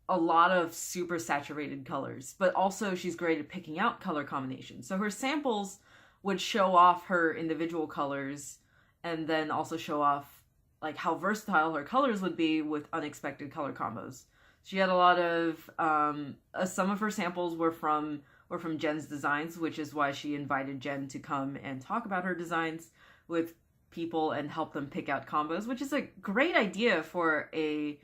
a lot of super saturated colors, but also she's great at picking out color combinations. So her samples would show off her individual colors, and then also show off like how versatile her colors would be with unexpected color combos. She had a lot of some of her samples were from Jen's designs, which is why she invited Jen to come and talk about her designs with people and help them pick out combos, which is a great idea for a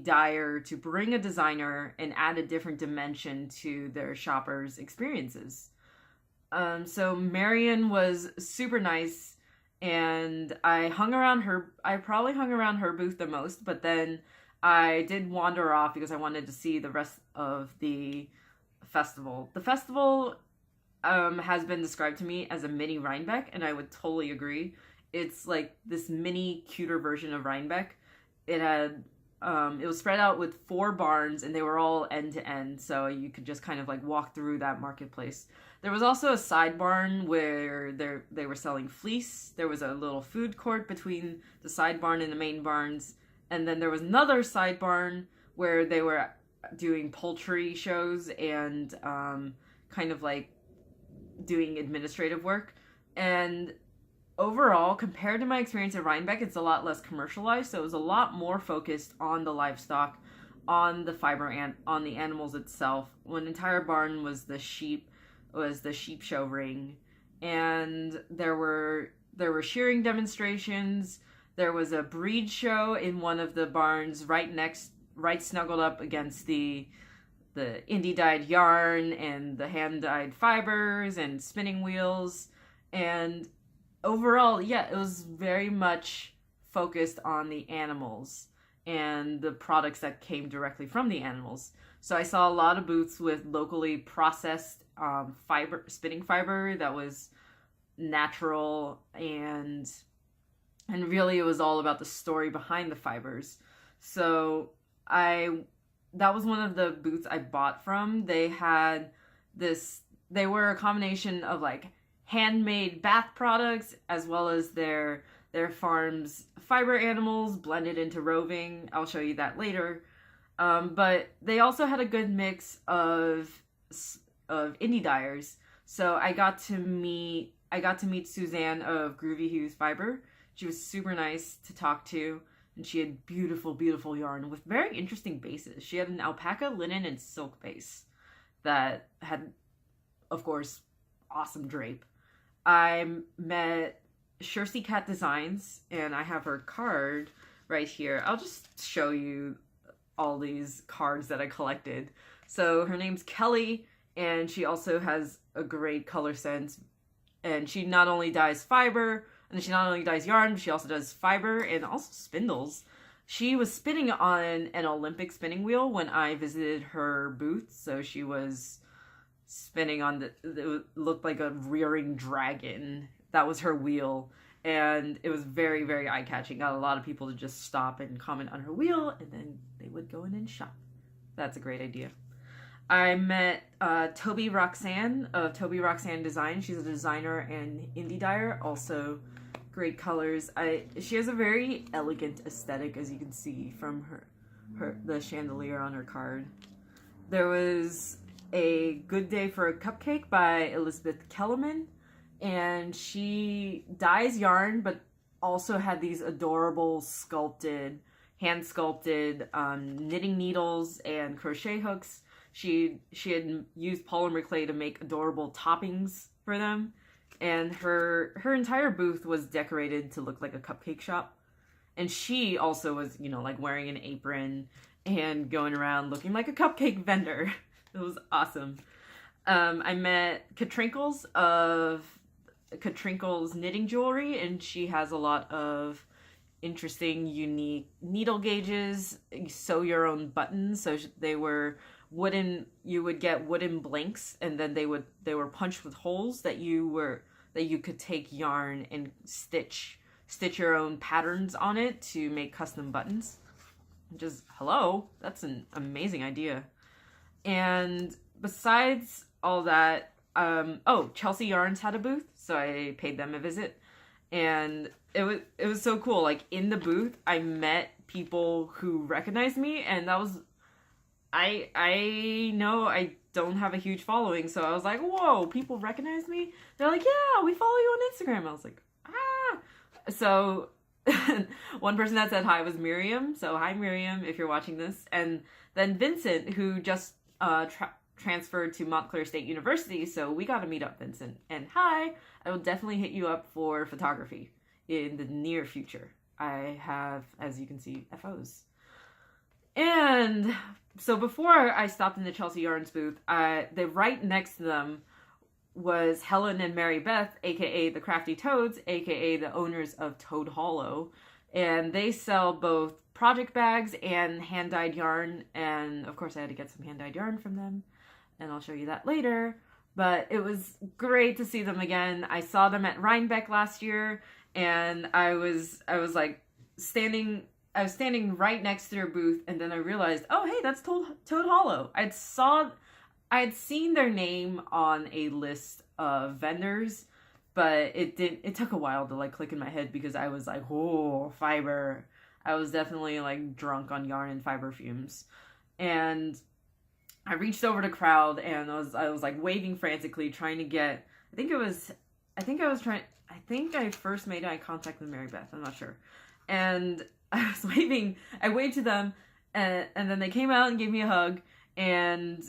dyer to bring a designer and add a different dimension to their shoppers' experiences. So Marion was super nice, and I probably hung around her booth the most, but then I did wander off because I wanted to see the rest of the festival. The festival has been described to me as a mini Rhinebeck, and I would totally agree. It's like this mini, cuter version of Rhinebeck. It was spread out with 4 barns, and they were all end to end, so you could just kind of like walk through that marketplace. There was also a side barn where they were selling fleece. There was a little food court between the side barn and the main barns, and then there was another side barn where they were doing poultry shows and kind of like doing administrative work. And overall, compared to my experience at Rhinebeck, it's a lot less commercialized, so it was a lot more focused on the livestock, on the fiber, and on the animals itself. One entire barn was the sheep show ring, and there were shearing demonstrations. There was a breed show in one of the barns right snuggled up against the indie dyed yarn and the hand dyed fibers and spinning wheels. And overall, yeah, it was very much focused on the animals and the products that came directly from the animals. So I saw a lot of booths with locally processed spinning fiber that was natural, and really it was all about the story behind the fibers. So that was one of the booths I bought from. They were a combination of like handmade bath products as well as their farm's fiber animals blended into roving. I'll show you that later. But they also had a good mix of indie dyers. So I got to meet Suzanne of Groovy Hues Fiber. She was super nice to talk to, and she had beautiful, beautiful yarn with very interesting bases. She had an alpaca, linen, and silk base that had, of course, awesome drape. I met Shersey Cat Designs, and I have her card right here. I'll just show you all these cards that I collected. So her name's Kelly, and she also has a great color sense. And she not only dyes fiber, and she not only dyes yarn, but she also does fiber and also spindles. She was spinning on an Olympic spinning wheel when I visited her booth. So she was spinning on it looked like a rearing dragon. That was her wheel. And it was very, very eye-catching. Got a lot of people to just stop and comment on her wheel, and then they would go in and shop. That's a great idea. I met Toby Roxanne of Toby Roxanne Design. She's a designer and indie dyer. Also great colors. She has a very elegant aesthetic, as you can see from the chandelier on her card. There was a Good Day for a Cupcake by Elizabeth Kellerman, and she dyes yarn, but also had these adorable hand sculpted knitting needles and crochet hooks. She had used polymer clay to make adorable toppings for them, and her entire booth was decorated to look like a cupcake shop. And she also was, like wearing an apron and going around looking like a cupcake vendor. It was awesome. I met Katrinkles of Katrinkles Knitting Jewelry, and she has a lot of interesting, unique needle gauges, sew your own buttons. So they were wooden. You would get wooden blanks, and then they were punched with holes that you could take yarn and stitch stitch your own patterns on it to make custom buttons. Just, hello, that's an amazing idea. And besides all that, Chelsea Yarns had a booth, so I paid them a visit. And it was so cool. Like, in the booth, I met people who recognized me, and that was, I know I don't have a huge following, so I was like, whoa, people recognize me? They're like, yeah, we follow you on Instagram. I was like, ah. So one person that said hi was Miriam. So hi, Miriam, if you're watching this. And then Vincent, who just transferred to Montclair State University, so we got to meet up, Vincent. And hi, I will definitely hit you up for photography in the near future. I have, as you can see, FOs. And so before I stopped in the Chelsea Yarns booth, right next to them was Helen and Mary Beth, aka the Crafty Toads, aka the owners of Toad Hollow. And they sell both project bags and hand-dyed yarn. And of course I had to get some hand-dyed yarn from them, and I'll show you that later. But it was great to see them again. I saw them at Rhinebeck last year, and I was like standing right next to their booth, and then I realized, oh hey, that's Toad Hollow. I had seen their name on a list of vendors, but it took a while to like click in my head, because I was like, oh, fiber. I was definitely like drunk on yarn and fiber fumes. And I reached over to crowd, and I was like waving frantically, trying to get, I think I first made eye contact with Mary Beth, I'm not sure. And I waved to them, and then they came out and gave me a hug, and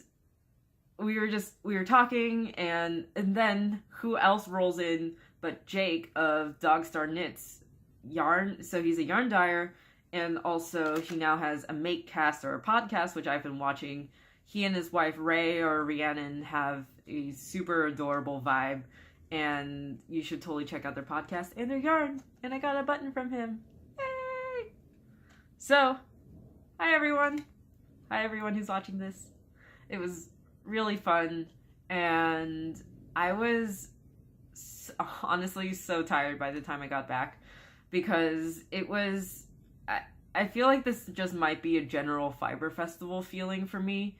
we were talking, and then who else rolls in but Jake of Dogstar Knits yarn. So he's a yarn dyer, and also he now has a Makecast, or a podcast, which I've been watching. He and his wife Ray, or Rhiannon, have a super adorable vibe, and you should totally check out their podcast and their yarn. And I got a button from him. Yay! So, hi everyone who's watching this. It was really fun, and I was honestly so tired by the time I got back, because I feel like this just might be a general fiber festival feeling for me.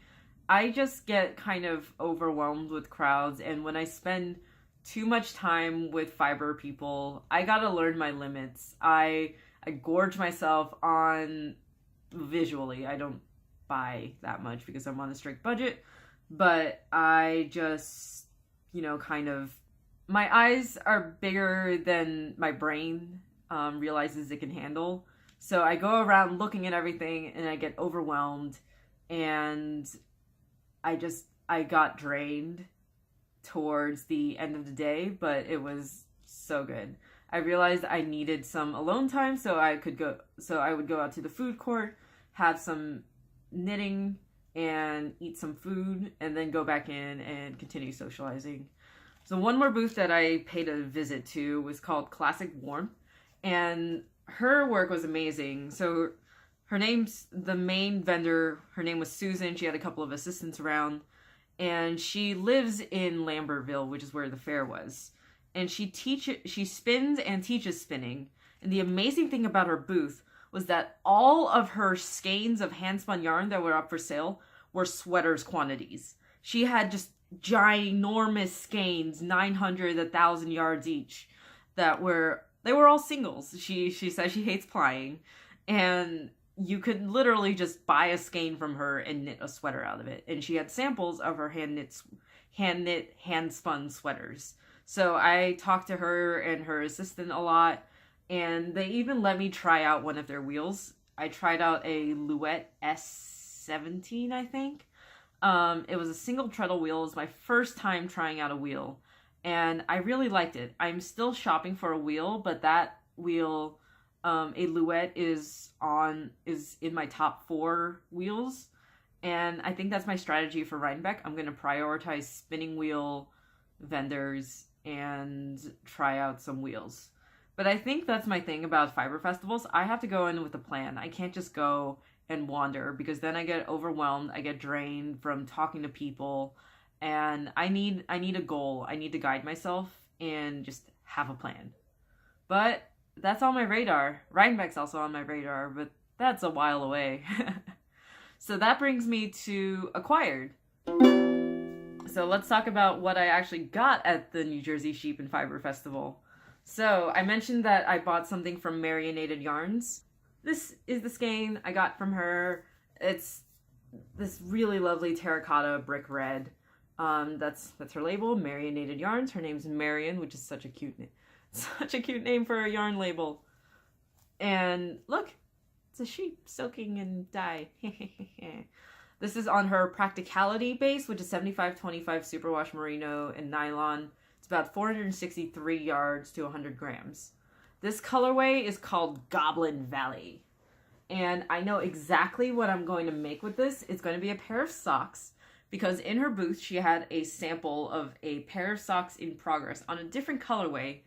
I just get kind of overwhelmed with crowds, and when I spend too much time with fiber people, I gotta learn my limits. I gorge myself on visually. I don't buy that much because I'm on a strict budget, but I just, kind of, my eyes are bigger than my brain realizes it can handle. So I go around looking at everything, and I get overwhelmed, and I got drained towards the end of the day, but it was so good. I realized I needed some alone time, so I would go out to the food court, have some knitting, and eat some food, and then go back in and continue socializing. So one more booth that I paid a visit to was called Classic Warmth, and her work was amazing. So the main vendor, her name was Susan. She had a couple of assistants around, and she lives in Lambertville, which is where the fair was. And she spins and teaches spinning. And the amazing thing about her booth was that all of her skeins of hand-spun yarn that were up for sale were sweaters quantities. She had just ginormous skeins, 900, 1,000 yards each, they were all singles. She says she hates plying, and you could literally just buy a skein from her and knit a sweater out of it. And she had samples of her hand-spun sweaters. So I talked to her and her assistant a lot, and they even let me try out one of their wheels. I tried out a Louette S17, I think. It was a single treadle wheel. It was my first time trying out a wheel, and I really liked it. I'm still shopping for a wheel, but that wheel, a Louette, is in my top 4 wheels, and I think that's my strategy for Rhinebeck. I'm going to prioritize spinning wheel vendors and try out some wheels. But I think that's my thing about fiber festivals. I have to go in with a plan. I can't just go and wander, because then I get overwhelmed. I get drained from talking to people, and I need a goal. I need to guide myself and just have a plan. But that's on my radar. Rhinebeck's also on my radar, but that's a while away. So that brings me to acquired. So let's talk about what I actually got at the New Jersey Sheep and Fiber Festival. So I mentioned that I bought something from Marionated Yarns. This is the skein I got from her. It's this really lovely terracotta brick red. That's her label, Marionated Yarns. Her name's Marion, which is such a cute name. Such a cute name for a yarn label. And look, it's a sheep soaking in dye. This is on her Practicality base, which is 75-25 superwash merino and nylon. It's about 463 yards to 100 grams. This colorway is called Goblin Valley. And I know exactly what I'm going to make with this. It's going to be a pair of socks, because in her booth she had a sample of a pair of socks in progress on a different colorway,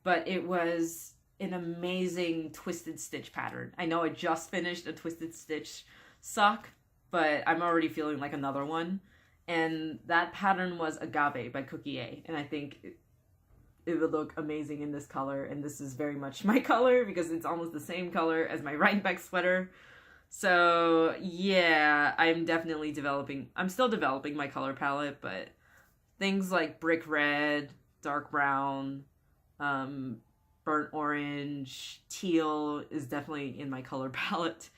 but it was an amazing twisted stitch pattern. I know I just finished a twisted stitch sock, but I'm already feeling like another one. And that pattern was Agave by Cookie A. And I think it would look amazing in this color. And this is very much my color because it's almost the same color as my Rhinebeck sweater. So yeah, I'm still developing my color palette, but things like brick red, dark brown, burnt orange, teal is definitely in my color palette.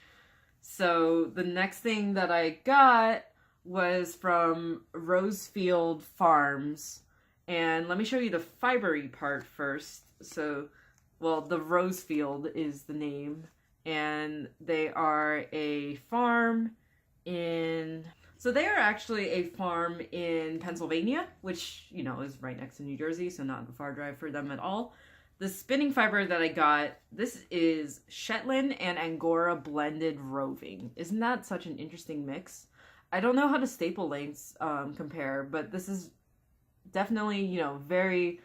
So the next thing that I got was from Rosefield Farms. And let me show you the fibery part first. So, well, the Rosefield is the name. And they are a farm in... So they are actually a farm in Pennsylvania, which, you know, is right next to New Jersey, so not a far drive for them at all. The spinning fiber that I got, this is Shetland and Angora blended roving. Isn't that such an interesting mix? I don't know how the staple lengths compare, but this is definitely, you know, very,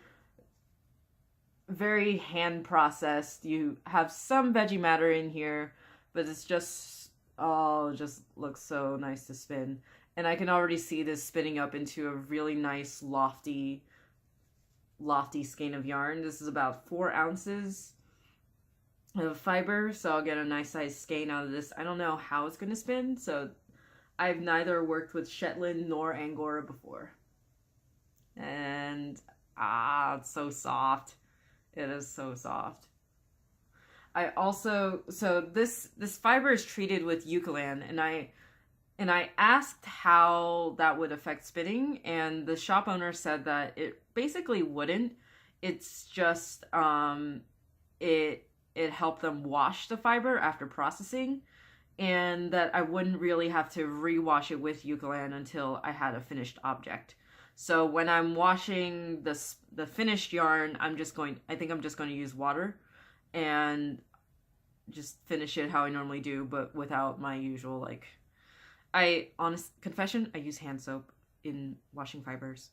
very hand processed. You have some veggie matter in here, but it's just, oh, it just looks so nice to spin. And I can already see this spinning up into a really nice lofty skein of yarn. This is about 4 ounces of fiber, so I'll get a nice size skein out of this. I don't know how it's going to spin, so I've neither worked with Shetland nor Angora before. And it's so soft. It is so soft. I also, so this fiber is treated with eucalyptus, and I asked how that would affect spinning, and the shop owner said that it basically wouldn't. It's just it helped them wash the fiber after processing, and that I wouldn't really have to rewash it with eucalyptus until I had a finished object. So when I'm washing the finished yarn, I think I'm just going to use water and just finish it how I normally do, but without my usual, honest confession, I use hand soap in washing fibers.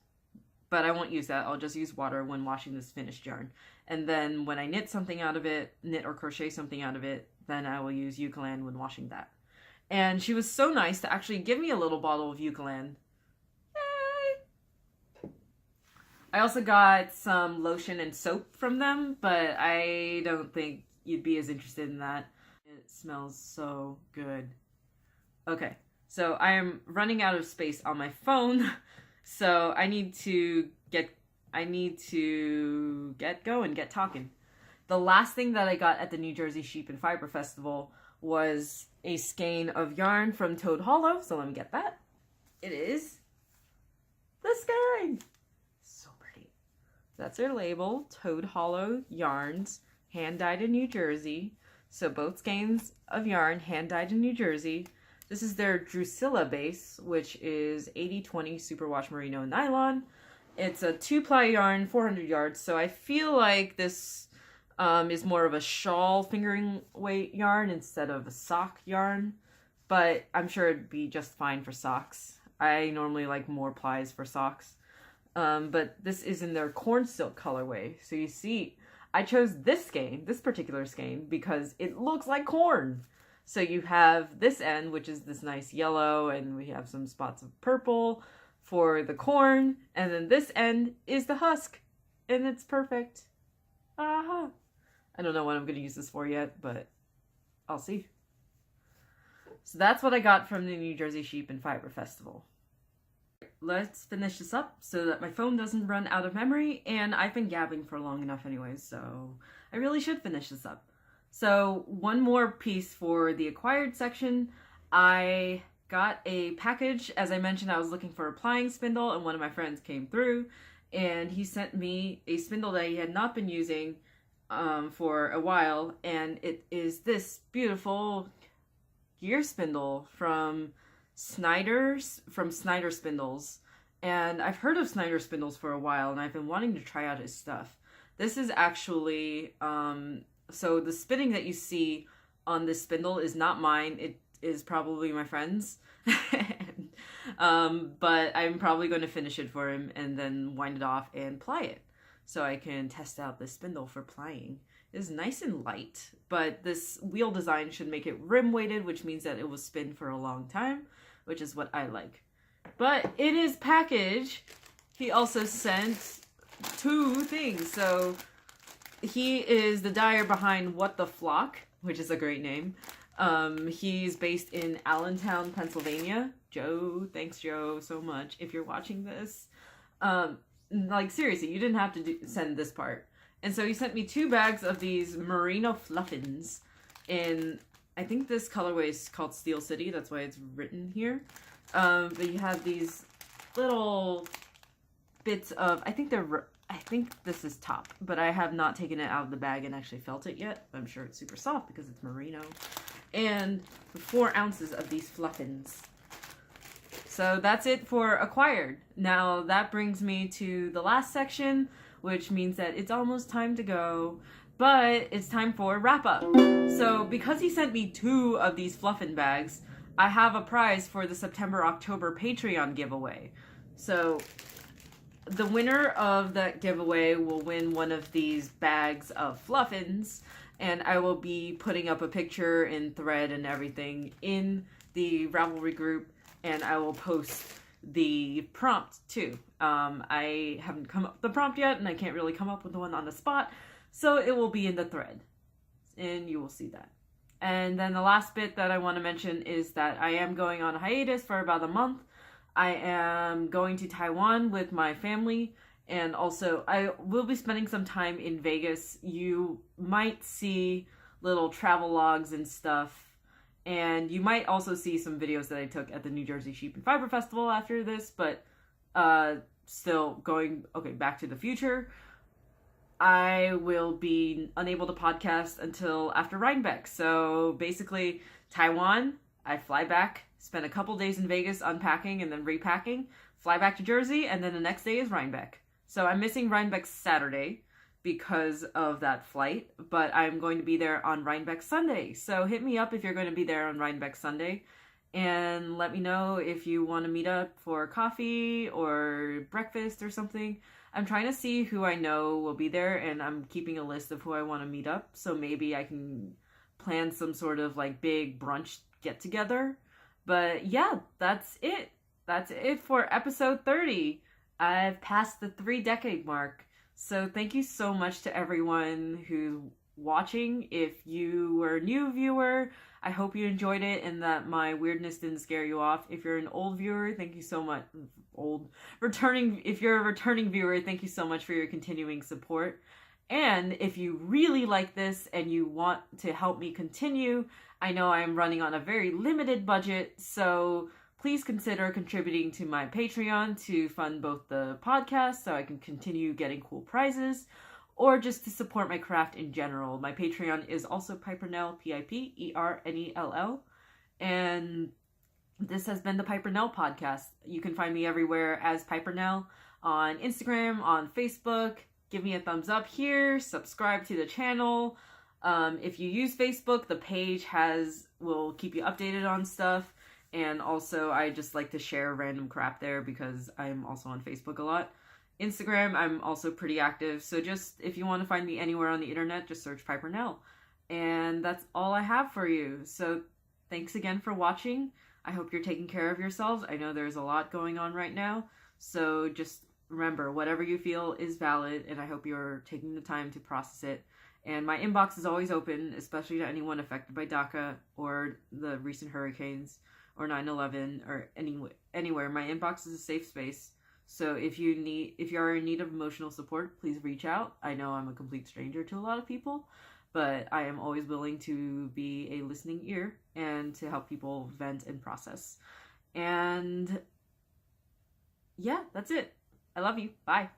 But I won't use that. I'll just use water when washing this finished yarn. And then when I knit or crochet something out of it, then I will use eucalyptus when washing that. And she was so nice to actually give me a little bottle of eucalyptus. Yay! I also got some lotion and soap from them, but I don't think you'd be as interested in that. It smells so good. Okay, so I am running out of space on my phone. So I need to get going, get talking. The last thing that I got at the New Jersey Sheep and Fiber Festival was a skein of yarn from Toad Hollow. So let me get that. It is the skein. So pretty. That's their label, Toad Hollow Yarns, hand dyed in New Jersey. So both skeins of yarn hand dyed in New Jersey. This is their Drusilla base, which is 80-20 superwash merino nylon. It's a 2-ply yarn, 400 yards, so I feel like this is more of a shawl fingering weight yarn instead of a sock yarn, but I'm sure it'd be just fine for socks. I normally like more plies for socks, but this is in their corn silk colorway. So you see, I chose this particular skein, because it looks like corn. So you have this end, which is this nice yellow, and we have some spots of purple for the corn, and then this end is the husk, and it's perfect. Aha! I don't know what I'm going to use this for yet, but I'll see. So that's what I got from the New Jersey Sheep and Fiber Festival. Let's finish this up so that my phone doesn't run out of memory, and I've been gabbing for long enough anyways, so I really should finish this up. So one more piece for the acquired section. I got a package. As I mentioned, I was looking for a plying spindle, and one of my friends came through, and he sent me a spindle that he had not been using for a while, and it is this beautiful gear spindle from Snyder Spindles. And I've heard of Snyder Spindles for a while, and I've been wanting to try out his stuff. This is actually so the spinning that you see on this spindle is not mine. It is probably my friend's. But I'm probably going to finish it for him and then wind it off and ply it so I can test out this spindle for plying. It is nice and light, but this wheel design should make it rim weighted, which means that it will spin for a long time, which is what I like. But in his package, he also sent 2 things. So he is the dyer behind What the Flock, which is a great name. He's based in Allentown, Pennsylvania. Joe, thanks Joe so much if you're watching this. Like seriously, you didn't have to send this part. And so he sent me 2 bags of these merino fluffins in, I think this colorway is called Steel City, that's why it's written here. But you have these little bits of, I think this is top, but I have not taken it out of the bag and actually felt it yet. I'm sure it's super soft because it's merino. And 4 ounces of these fluffins. So that's it for acquired. Now that brings me to the last section, which means that it's almost time to go, but it's time for wrap up. So because he sent me 2 of these fluffin bags, I have a prize for the September-October Patreon giveaway. So the winner of that giveaway will win one of these bags of fluffins, and I will be putting up a picture in thread and everything in the Ravelry group, and I will post the prompt too. I haven't come up with the prompt yet, and I can't really come up with one on the spot, so it will be in the thread, and you will see that. And then the last bit that I want to mention is that I am going on a hiatus for about a month. I am going to Taiwan with my family, and also I will be spending some time in Vegas. You might see little travel logs and stuff, and you might also see some videos that I took at the New Jersey Sheep and Fiber Festival after this, but still going, okay, back to the future. I will be unable to podcast until after Rhinebeck. So basically, Taiwan, I fly back, spend a couple days in Vegas unpacking and then repacking, fly back to Jersey, and then the next day is Rhinebeck. So I'm missing Rhinebeck Saturday because of that flight, but I'm going to be there on Rhinebeck Sunday. So hit me up if you're going to be there on Rhinebeck Sunday, and let me know if you want to meet up for coffee or breakfast or something. I'm trying to see who I know will be there, and I'm keeping a list of who I want to meet up, so maybe I can plan some sort of like big brunch get together. But yeah, that's it. That's it for episode 30. I've passed the 3-decade mark. So thank you so much to everyone who's watching. If you were a new viewer, I hope you enjoyed it and that my weirdness didn't scare you off. If you're an old viewer, thank you so much. If you're a returning viewer, thank you so much for your continuing support. And if you really like this and you want to help me continue, I know I'm running on a very limited budget, so please consider contributing to my Patreon to fund both the podcast so I can continue getting cool prizes, or just to support my craft in general. My Patreon is also Pipernell, Pipernell. And this has been the Pipernell podcast. You can find me everywhere as Pipernell, on Instagram, on Facebook. Give me a thumbs up here, subscribe to the channel. If you use Facebook, the page will keep you updated on stuff. And also, I just like to share random crap there because I'm also on Facebook a lot. Instagram, I'm also pretty active. So just, if you want to find me anywhere on the internet, just search Pipernell. And that's all I have for you. So thanks again for watching. I hope you're taking care of yourselves. I know there's a lot going on right now. So just remember, whatever you feel is valid, and I hope you're taking the time to process it And my inbox is always open, especially to anyone affected by DACA or the recent hurricanes or 9/11 or anywhere. My inbox is a safe space. So if you are in need of emotional support, please reach out. I know I'm a complete stranger to a lot of people, but I am always willing to be a listening ear and to help people vent and process. And yeah, that's it. I love you. Bye.